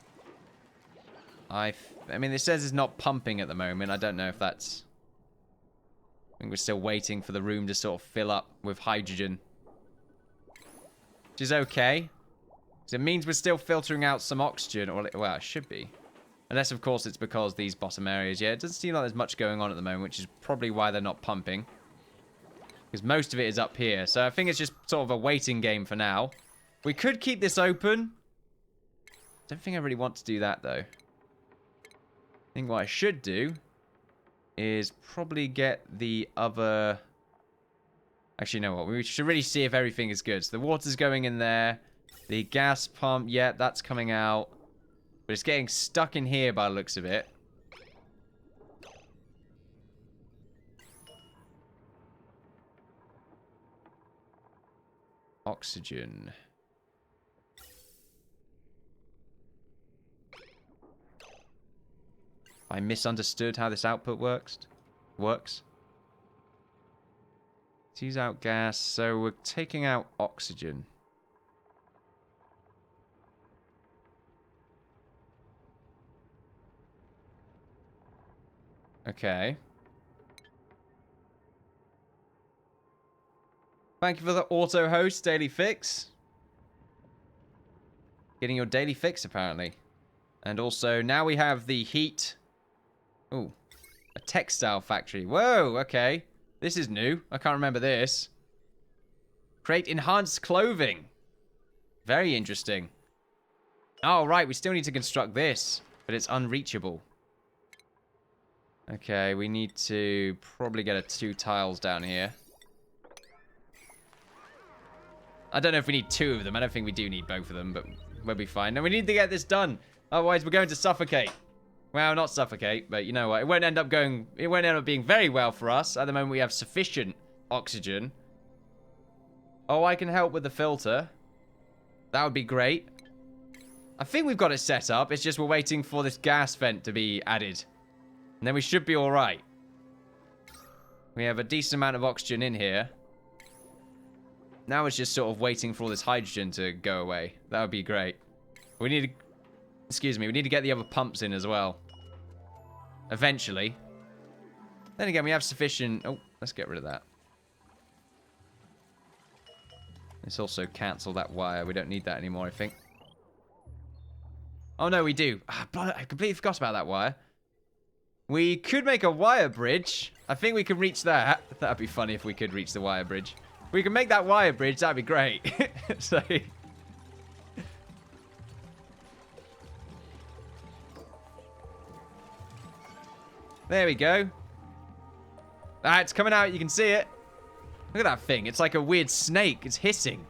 I mean, it says it's not pumping at the moment. I don't know if that's... I think we're still waiting for the room to sort of fill up with hydrogen. Which is okay. So it means we're still filtering out some oxygen. Or, well, it should be. Unless, of course, it's because these bottom areas. Yeah, it doesn't seem like there's much going on at the moment, which is probably why they're not pumping. Because most of it is up here. So I think it's just sort of a waiting game for now. We could keep this open. Don't think I really want to do that, though. I think what I should do is probably get the other... Actually, you know what? We should really see if everything is good. So the water's going in there. The gas pump, yeah, that's coming out. But it's getting stuck in here by the looks of it. Oxygen. I misunderstood how this output works. Use out gas, so we're taking out oxygen. Okay. Thank you for the auto host daily fix. Getting your daily fix apparently. And also now we have the heat. Ooh, a textile factory. Whoa, okay. This is new. I can't remember this. Create enhanced clothing. Very interesting. Oh, right. We still need to construct this, but it's unreachable. Okay, we need to probably get 2 tiles down here. I don't know if we need 2 of them. I don't think we do need both of them, but we'll be fine. No, we need to get this done. Otherwise, we're going to suffocate. Well, not suffocate, but you know what? It won't end up being very well for us. At the moment, we have sufficient oxygen. Oh, I can help with the filter. That would be great. I think we've got it set up. It's just we're waiting for this gas vent to be added. And then we should be all right. We have a decent amount of oxygen in here. Now it's just sort of waiting for all this hydrogen to go away. That would be great. We need to... Excuse me. We need to get the other pumps in as well. Eventually. Then again, we have sufficient... Oh, let's get rid of that. Let's also cancel that wire. We don't need that anymore, I think. Oh, no, we do. I completely forgot about that wire. We could make a wire bridge. I think we could reach that. That'd be funny if we could reach the wire bridge. If we can make that wire bridge, that'd be great. So... There we go. Ah, it's coming out. You can see it. Look at that thing. It's like a weird snake. It's hissing.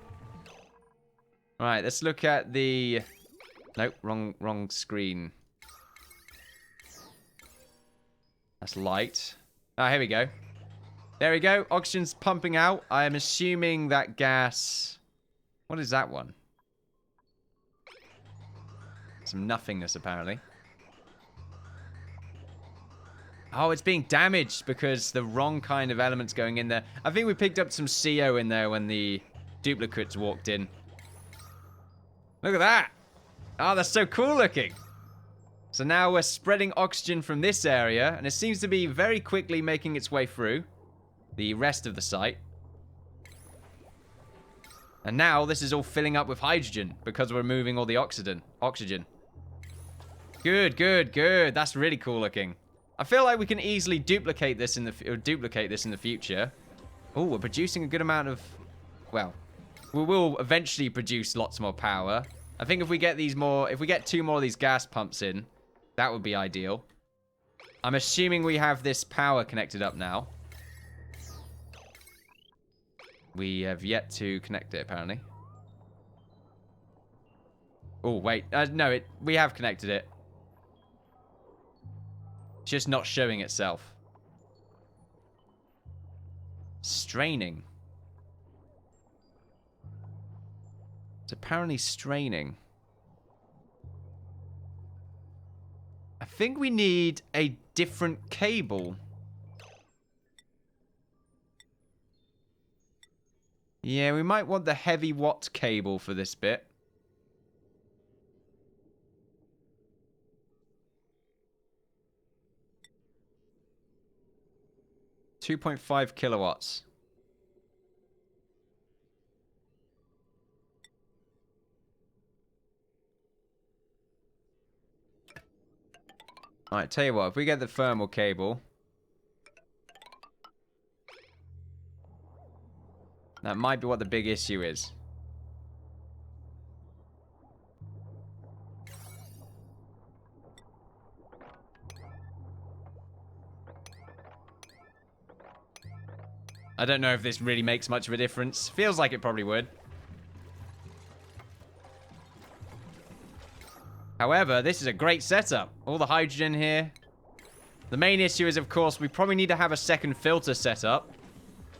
All right, let's look at the... Nope, wrong screen. That's light. Ah, here we go. There we go. Oxygen's pumping out. I am assuming that gas... What is that one? Some nothingness, apparently. Oh, it's being damaged because the wrong kind of element's going in there. I think we picked up some CO in there when the duplicates walked in. Look at that. Oh, that's so cool looking. So now we're spreading oxygen from this area, and it seems to be very quickly making its way through the rest of the site. And now this is all filling up with hydrogen because we're removing all the oxygen. Good, good, good. That's really cool looking. I feel like we can easily duplicate this in the future. Oh, we're producing a good amount of... Well, we will eventually produce lots more power. I think if we get if we get 2 more of these gas pumps in, that would be ideal. I'm assuming we have this power connected up now. We have yet to connect it, apparently. Oh, wait. No, we have connected it. It's just not showing itself. Straining. It's apparently straining. I think we need a different cable. Yeah, we might want the heavy watt cable for this bit. .5 kilowatts. Alright, tell you what, if we get the thermal cable... That might be what the big issue is. I don't know if this really makes much of a difference. Feels like it probably would. However, this is a great setup. All the hydrogen here. The main issue is, of course, we probably need to have a second filter set up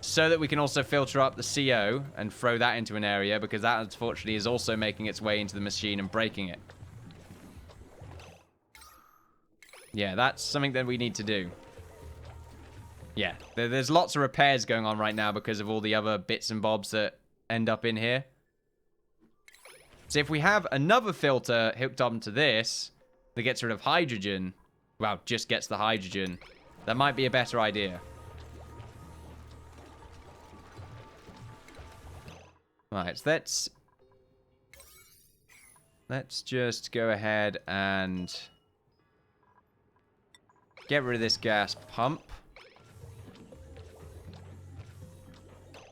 so that we can also filter up the CO and throw that into an area, because that, unfortunately, is also making its way into the machine and breaking it. Yeah, that's something that we need to do. Yeah, there's lots of repairs going on right now because of all the other bits and bobs that end up in here. So if we have another filter hooked onto this that gets rid of hydrogen, well, just gets the hydrogen, that might be a better idea. Right, so let's just go ahead and get rid of this gas pump.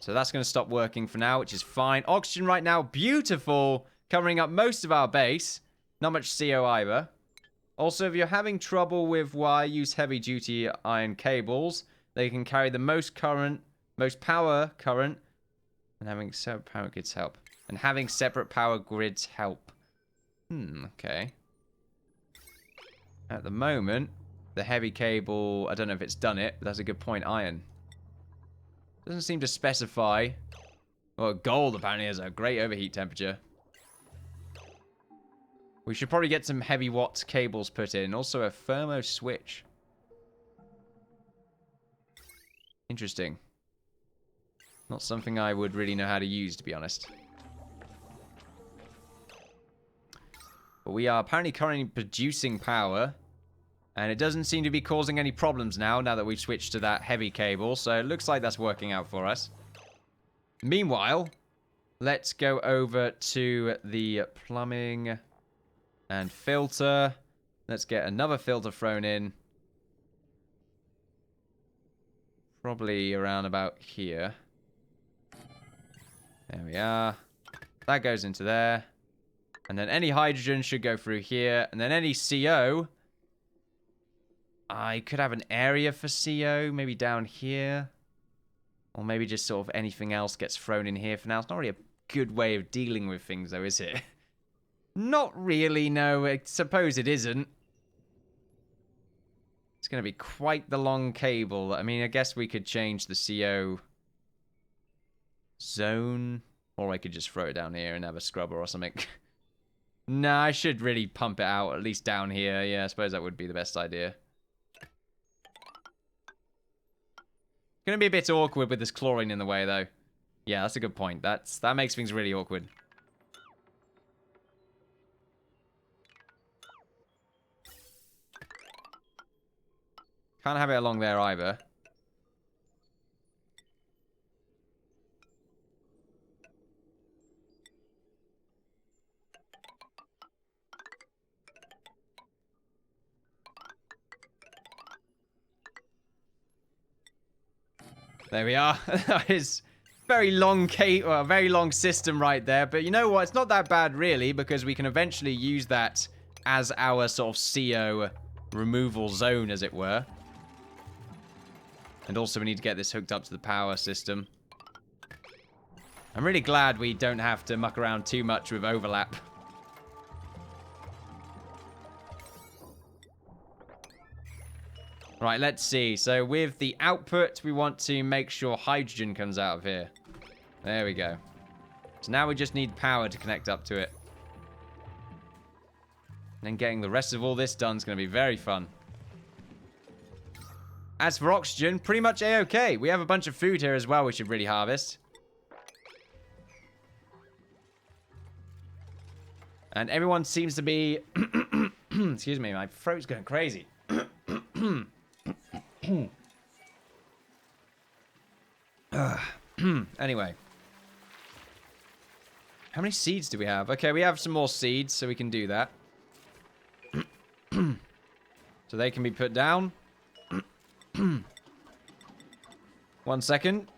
So that's going to stop working for now, which is fine. Oxygen right now, beautiful. Covering up most of our base. Not much CO either. Also, if you're having trouble with why use heavy-duty iron cables, they can carry the most power current, and having separate power grids help. And having separate power grids help. Okay. At the moment, the heavy cable, I don't know if it's done it, but that's a good point. Iron. Doesn't seem to specify. Well, gold apparently has a great overheat temperature. We should probably get some heavy watt cables put in. Also a thermo switch. Interesting. Not something I would really know how to use, to be honest. But we are apparently currently producing power. And it doesn't seem to be causing any problems now that we've switched to that heavy cable. So it looks like that's working out for us. Meanwhile, let's go over to the plumbing and filter. Let's get another filter thrown in. Probably around about here. There we are. That goes into there. And then any hydrogen should go through here. And then any CO... I could have an area for CO, maybe down here. Or maybe just sort of anything else gets thrown in here for now. It's not really a good way of dealing with things, though, is it? Not really, no. I suppose it isn't. It's going to be quite the long cable. I mean, I guess we could change the CO zone. Or I could just throw it down here and have a scrubber or something. Nah, I should really pump it out, at least down here. Yeah, I suppose that would be the best idea. Gonna be a bit awkward with this chlorine in the way, though. Yeah, that's a good point. That makes things really awkward. Can't have it along there either. There we are. That is very long very long system right there. But you know what? It's not that bad really, because we can eventually use that as our sort of CO removal zone, as it were. And also we need to get this hooked up to the power system. I'm really glad we don't have to muck around too much with overlap. Right, let's see. So with the output, we want to make sure hydrogen comes out of here. There we go. So now we just need power to connect up to it. And then getting the rest of all this done is going to be very fun. As for oxygen, pretty much A-okay. We have a bunch of food here as well we should really harvest. And everyone seems to be... Excuse me, my throat's going crazy. Anyway. How many seeds do we have? Okay, we have some more seeds, so we can do that. So they can be put down. 1 second.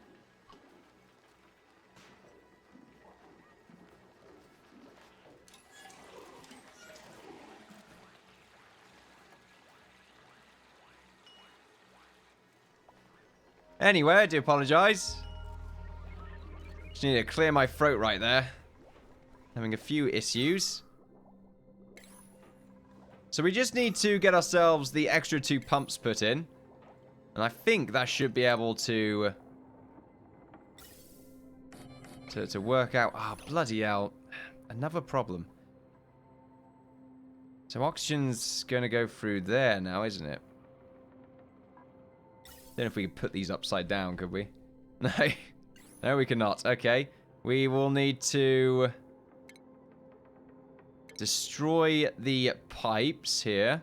Anyway, I do apologize. Just need to clear my throat right there. Having a few issues. So we just need to get ourselves the extra 2 pumps put in. And I think that should be able to work out. Ah, bloody hell. Another problem. So oxygen's going to go through there now, isn't it? Don't know if we could put these upside down, could we? No. No, we cannot. Okay. We will need to destroy the pipes here.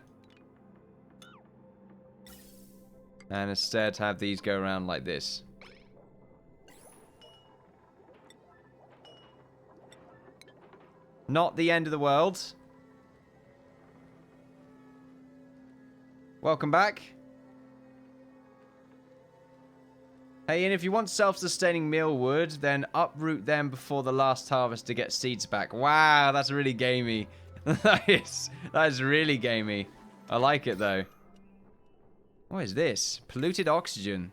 And instead have these go around like this. Not the end of the world. Welcome back. Hey, and if you want self-sustaining mealwood, then uproot them before the last harvest to get seeds back. Wow, that's really gamey. that is really gamey. I like it, though. What is this? Polluted oxygen.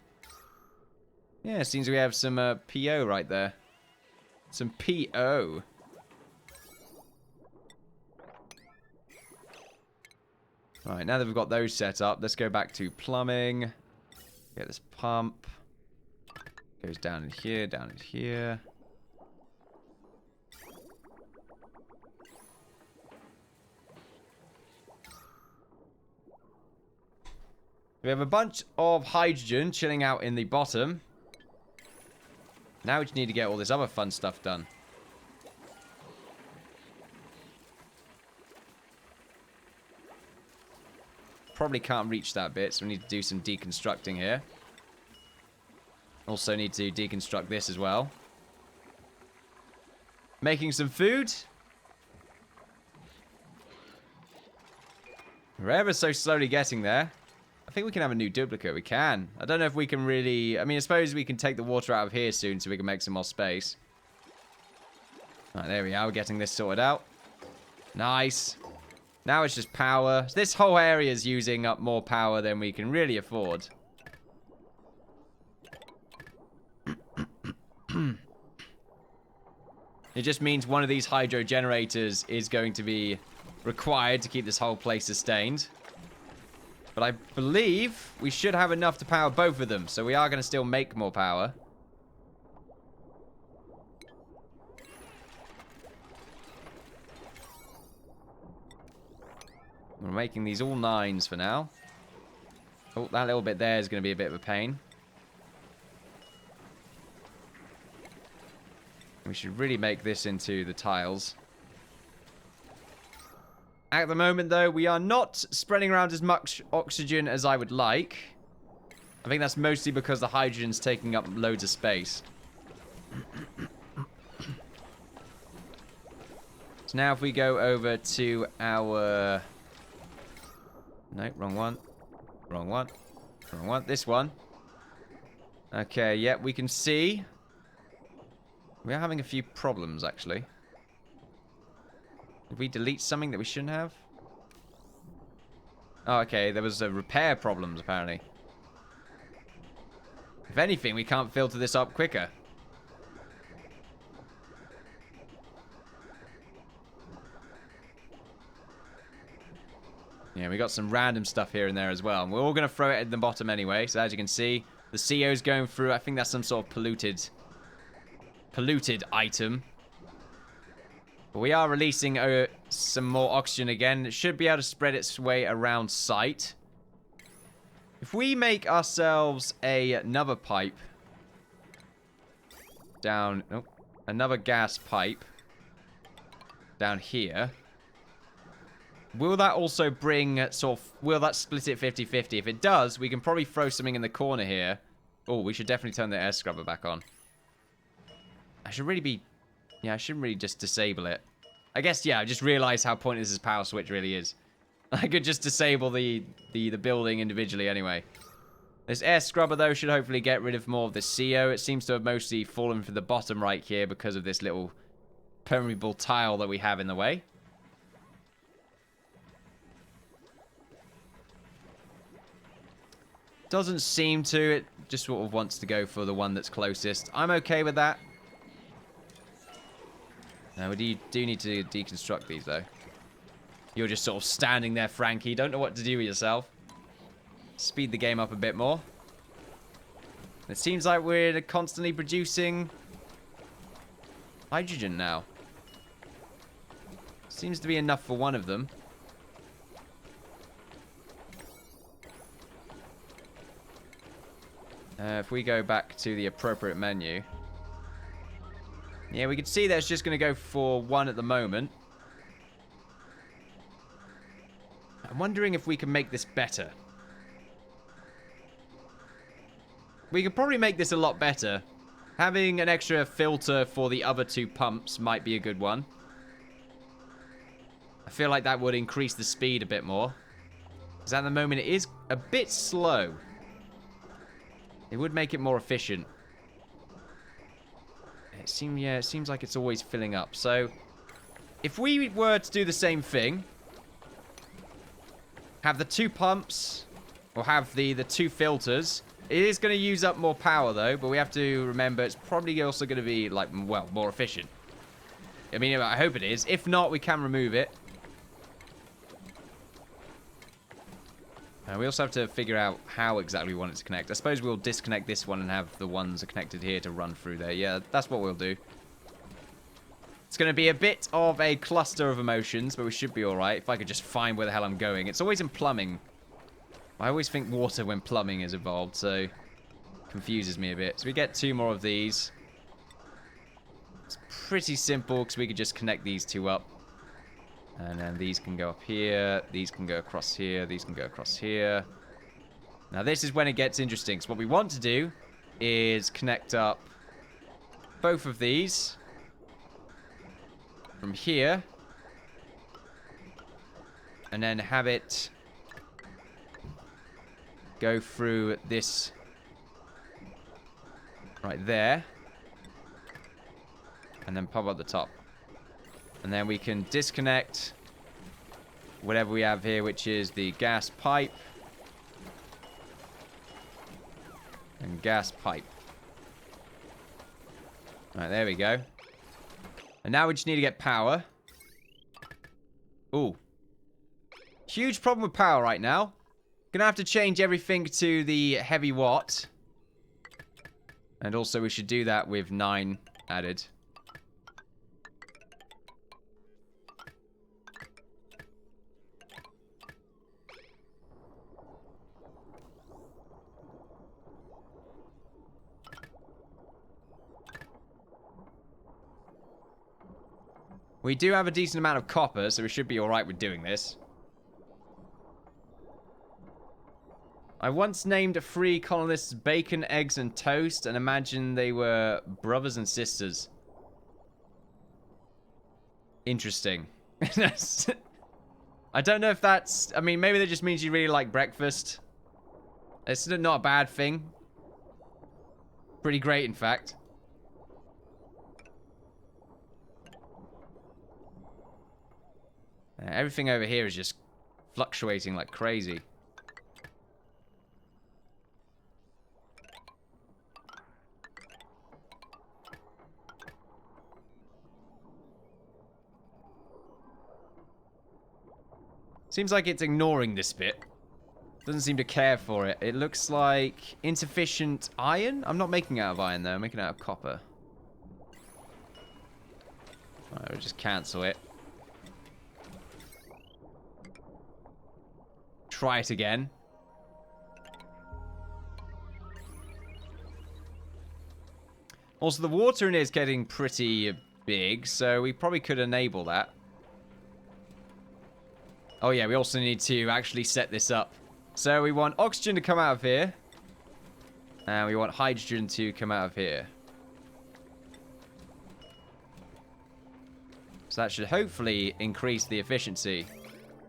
Yeah, it seems we have some PO right there. Some PO. Alright, now that we've got those set up, let's go back to plumbing. Get this pump. Goes down in here, down in here. We have a bunch of hydrogen chilling out in the bottom. Now we just need to get all this other fun stuff done. Probably can't reach that bit, so we need to do some deconstructing here. Also need to deconstruct this as well. Making some food. We're ever so slowly getting there. I think we can have a new duplicate. We can. I don't know if we can really... I mean, I suppose we can take the water out of here soon so we can make some more space. Alright, there we are. We're getting this sorted out. Nice. Now it's just power. This whole area is using up more power than we can really afford. It just means one of these hydro generators is going to be required to keep this whole place sustained. But I believe we should have enough to power both of them, so we are going to still make more power. We're making these all 9s for now. Oh, that little bit there is going to be a bit of a pain. We should really make this into the tiles. At the moment, though, we are not spreading around as much oxygen as I would like. I think that's mostly because the hydrogen's taking up loads of space. So now if we go over to our... No, wrong one. Wrong one. Wrong one. This one. Okay, yep, we can see. We are having a few problems, actually. Did we delete something that we shouldn't have? Oh, okay, there was repair problems, apparently. If anything, we can't filter this up quicker. Yeah, we got some random stuff here and there as well. And we're all going to throw it at the bottom anyway. So as you can see, the CO's going through. I think that's some sort of polluted item. But we are releasing some more oxygen again. It should be able to spread its way around site. If we make ourselves another pipe down... Oh, another gas pipe down here... Will that also bring sort of... Will that split it 50-50? If it does, we can probably throw something in the corner here. Oh, we should definitely turn the air scrubber back on. I should really be... Yeah, I shouldn't really just disable it. I guess, yeah, I just realized how pointless this power switch really is. I could just disable the building individually anyway. This air scrubber, though, should hopefully get rid of more of the CO. It seems to have mostly fallen from the bottom right here because of this little permeable tile that we have in the way. Doesn't seem to. It just sort of wants to go for the one that's closest. I'm okay with that. Now, we do need to deconstruct these, though. You're just sort of standing there, Frankie. Don't know what to do with yourself. Speed the game up a bit more. It seems like we're constantly producing hydrogen now. Seems to be enough for one of them. If we go back to the appropriate menu. Yeah, we can see that it's just going to go for one at the moment. I'm wondering if we can make this better. We could probably make this a lot better. Having an extra filter for the other two pumps might be a good one. I feel like that would increase the speed a bit more. Because at the moment it is a bit slow. It would make it more efficient. It seems like it's always filling up. So, if we were to do the same thing, have the two pumps, or have the two filters, it is going to use up more power though, but we have to remember it's probably also going to be, like, well, more efficient. I mean, I hope it is. If not, we can remove it. We also have to figure out how exactly we want it to connect. I suppose we'll disconnect this one and have the ones connected here to run through there. Yeah, that's what we'll do. It's going to be a bit of a cluster of emotions, but we should be alright if I could just find where the hell I'm going. It's always in plumbing. I always think water when plumbing is involved, so it confuses me a bit. So we get two more of these. It's pretty simple because we could just connect these two up. And then these can go up here, these can go across here, these can go across here. Now this is when it gets interesting. So what we want to do is connect up both of these from here. And then have it go through this right there. And then pop up the top. And then we can disconnect whatever we have here, which is the gas pipe. And gas pipe. Alright, there we go. And now we just need to get power. Ooh. Huge problem with power right now. Gonna have to change everything to the heavy watt. And also we should do that with 9 added. We do have a decent amount of copper, so we should be alright with doing this. I once named 3 colonists bacon, eggs, and toast, and imagined they were brothers and sisters. Interesting. I don't know if that's... I mean, maybe that just means you really like breakfast. It's not a bad thing. Pretty great, in fact. Everything over here is just fluctuating like crazy. Seems like it's ignoring this bit. Doesn't seem to care for it. It looks like insufficient iron? I'm not making it out of iron, though. I'm making it out of copper. Alright, we'll just cancel it. Try it again. Also, the water in it is getting pretty big, so we probably could enable that. Oh yeah, we also need to actually set this up. So we want oxygen to come out of here. And we want hydrogen to come out of here. So that should hopefully increase the efficiency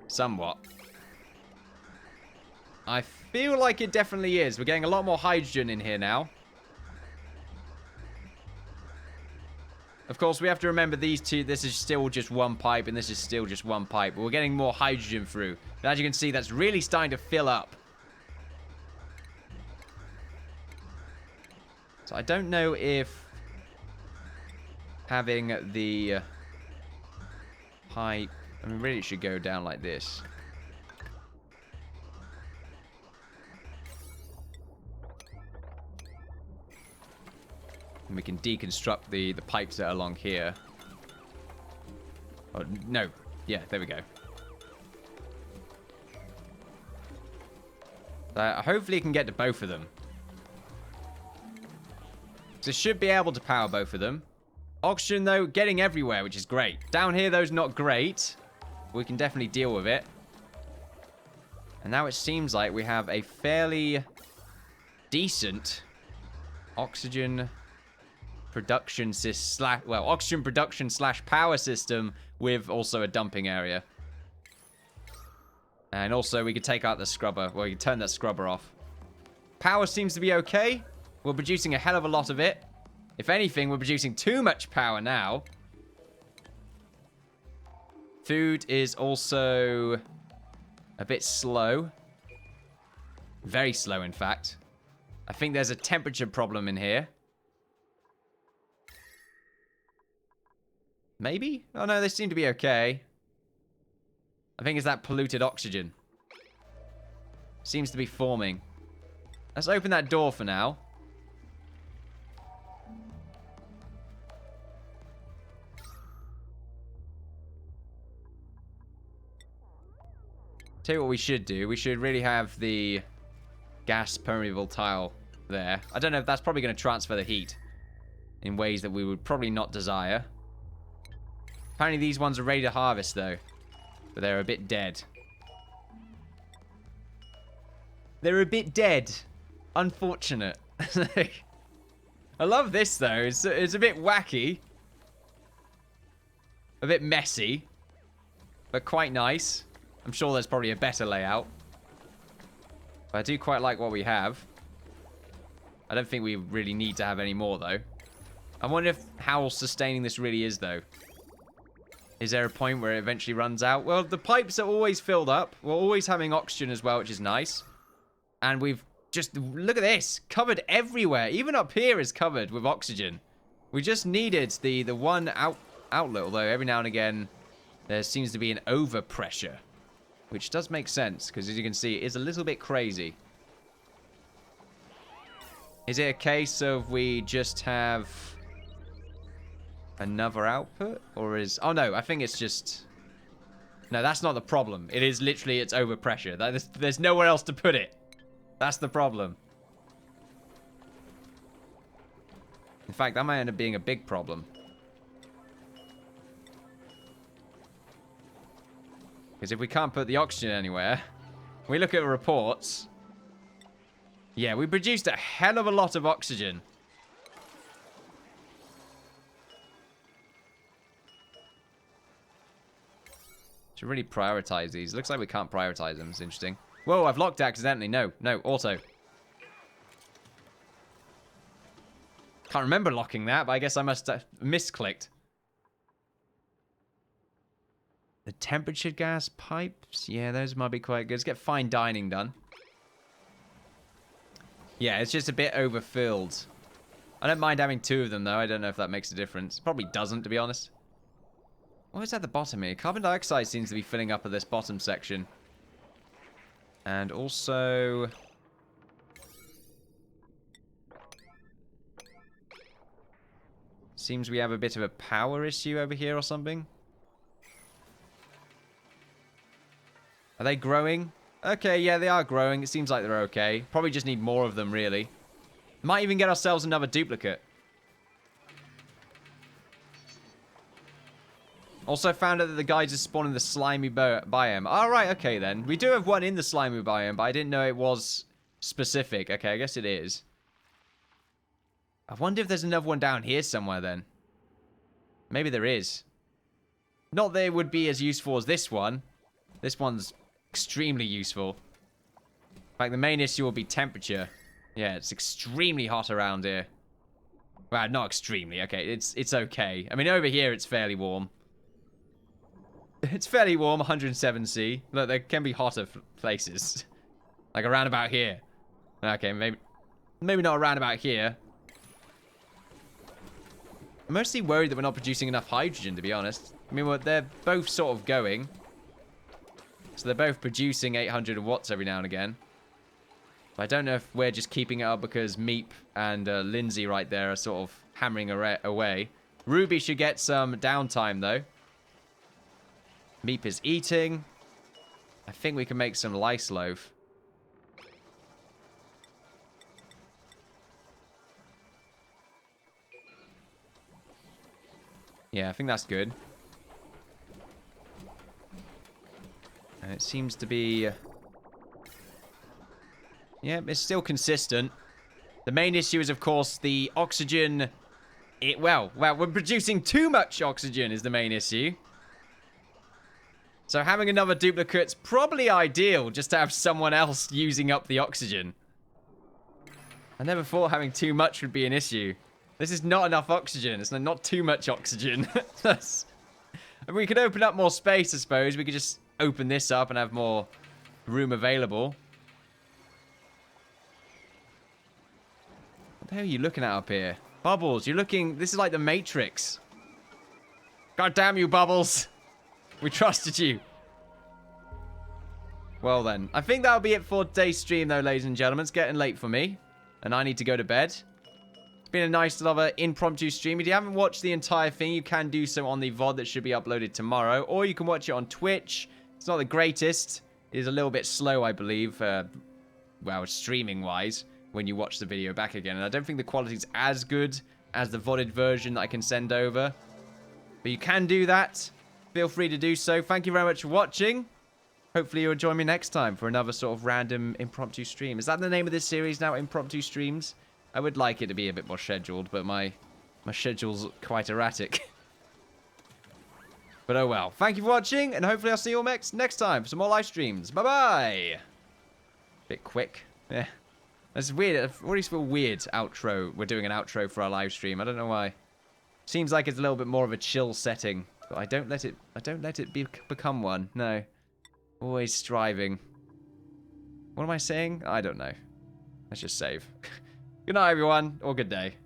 somewhat. I feel like it definitely is. We're getting a lot more hydrogen in here now. Of course, we have to remember these two. This is still just one pipe, and this is still just one pipe. But we're getting more hydrogen through. And as you can see, that's really starting to fill up. So I don't know if having the pipe... I mean, really it should go down like this. And we can deconstruct the pipes that are along here. Oh, no. Yeah, there we go. Hopefully it can get to both of them. So it should be able to power both of them. Oxygen, though, getting everywhere, which is great. Down here, though, is not great. We can definitely deal with it. And now it seems like we have a fairly decent oxygen... production oxygen production / power system with also a dumping area. And also we could take out the scrubber. Well, you can turn that scrubber off. Power seems to be okay. We're producing a hell of a lot of it. If anything, we're producing too much power now. Food is also a bit slow. Very slow, in fact. I think there's a temperature problem in here. Maybe? Oh no, they seem to be okay. I think it's that polluted oxygen. Seems to be forming. Let's open that door for now. Tell you what we should do. We should really have the gas permeable tile there. I don't know if that's probably going to transfer the heat in ways that we would probably not desire. Apparently these ones are ready to harvest, though. But they're a bit dead. They're a bit dead. Unfortunate. I love this, though. It's a bit wacky. A bit messy. But quite nice. I'm sure there's probably a better layout. But I do quite like what we have. I don't think we really need to have any more, though. I wonder how sustaining this really is, though. Is there a point where it eventually runs out? Well, the pipes are always filled up. We're always having oxygen as well, which is nice. And we've just... Look at this. Covered everywhere. Even up here is covered with oxygen. We just needed the one outlet. Although every now and again, there seems to be an overpressure. Which does make sense. Because as you can see, it is a little bit crazy. Is it a case of we just have... another output? Or is... Oh, no. I think it's just... No, that's not the problem. It is literally its overpressure. There's nowhere else to put it. That's the problem. In fact, that might end up being a big problem. Because if we can't put the oxygen anywhere... We look at reports... Yeah, we produced a hell of a lot of oxygen. Should really prioritize these. Looks like we can't prioritize them. It's interesting. Whoa, I've locked accidentally. No, auto. Can't remember locking that, but I guess I must have misclicked. The temperature gas pipes. Yeah, those might be quite good. Let's get fine dining done. Yeah, it's just a bit overfilled. I don't mind having 2 of them, though. I don't know if that makes a difference. Probably doesn't, to be honest. What is at the bottom here? Carbon dioxide seems to be filling up at this bottom section. And also... seems we have a bit of a power issue over here or something. Are they growing? Okay, yeah, they are growing. It seems like they're okay. Probably just need more of them, really. Might even get ourselves another duplicate. Also found out that the guys are spawning the slimy biome. Alright, okay then. We do have one in the slimy biome, but I didn't know it was specific. Okay, I guess it is. I wonder if there's another one down here somewhere then. Maybe there is. Not that it would be as useful as this one. This one's extremely useful. In fact, the main issue will be temperature. Yeah, it's extremely hot around here. Well, not extremely. Okay, it's okay. I mean, over here it's fairly warm. It's fairly warm, 107C. Look, there can be hotter places. Like around about here. Okay, maybe not around about here. I'm mostly worried that we're not producing enough hydrogen, to be honest. I mean, well, they're both sort of going. So they're both producing 800 watts every now and again. But I don't know if we're just keeping it up because Meep and Lindsay right there are sort of hammering away. Ruby should get some downtime, though. Meep is eating. I think we can make some lice loaf. Yeah, I think that's good. And it seems to be... yeah, it's still consistent. The main issue is, of course, the oxygen... Well, we're producing too much oxygen is the main issue. So having another duplicate's probably ideal, just to have someone else using up the oxygen. I never thought having too much would be an issue. This is not enough oxygen. It's not too much oxygen. We could open up more space, I suppose. We could just open this up and have more room available. What the hell are you looking at up here? Bubbles, you're looking... this is like the Matrix. God damn you, Bubbles. We trusted you. Well then, I think that'll be it for today's stream though, ladies and gentlemen. It's getting late for me, and I need to go to bed. It's been a nice little impromptu stream. If you haven't watched the entire thing, you can do so on the VoD that should be uploaded tomorrow, or you can watch it on Twitch. It's not the greatest. It is a little bit slow, I believe, well, streaming-wise, when you watch the video back again. And I don't think the quality's as good as the VODed version that I can send over. But you can do that. Feel free to do so. Thank you very much for watching. Hopefully you'll join me next time for another sort of random impromptu stream. Is that the name of this series now, Impromptu Streams? I would like it to be a bit more scheduled, but my schedule's quite erratic. But oh well. Thank you for watching, and hopefully I'll see you all next time for some more live streams. Bye-bye! Bit quick. Yeah. That's weird. I always feel weird outro. We're doing an outro for our live stream. I don't know why. Seems like it's a little bit more of a chill setting. But I don't let it become one. No. Always striving. What am I saying? I don't know. Let's just save. Good night, everyone, or good day.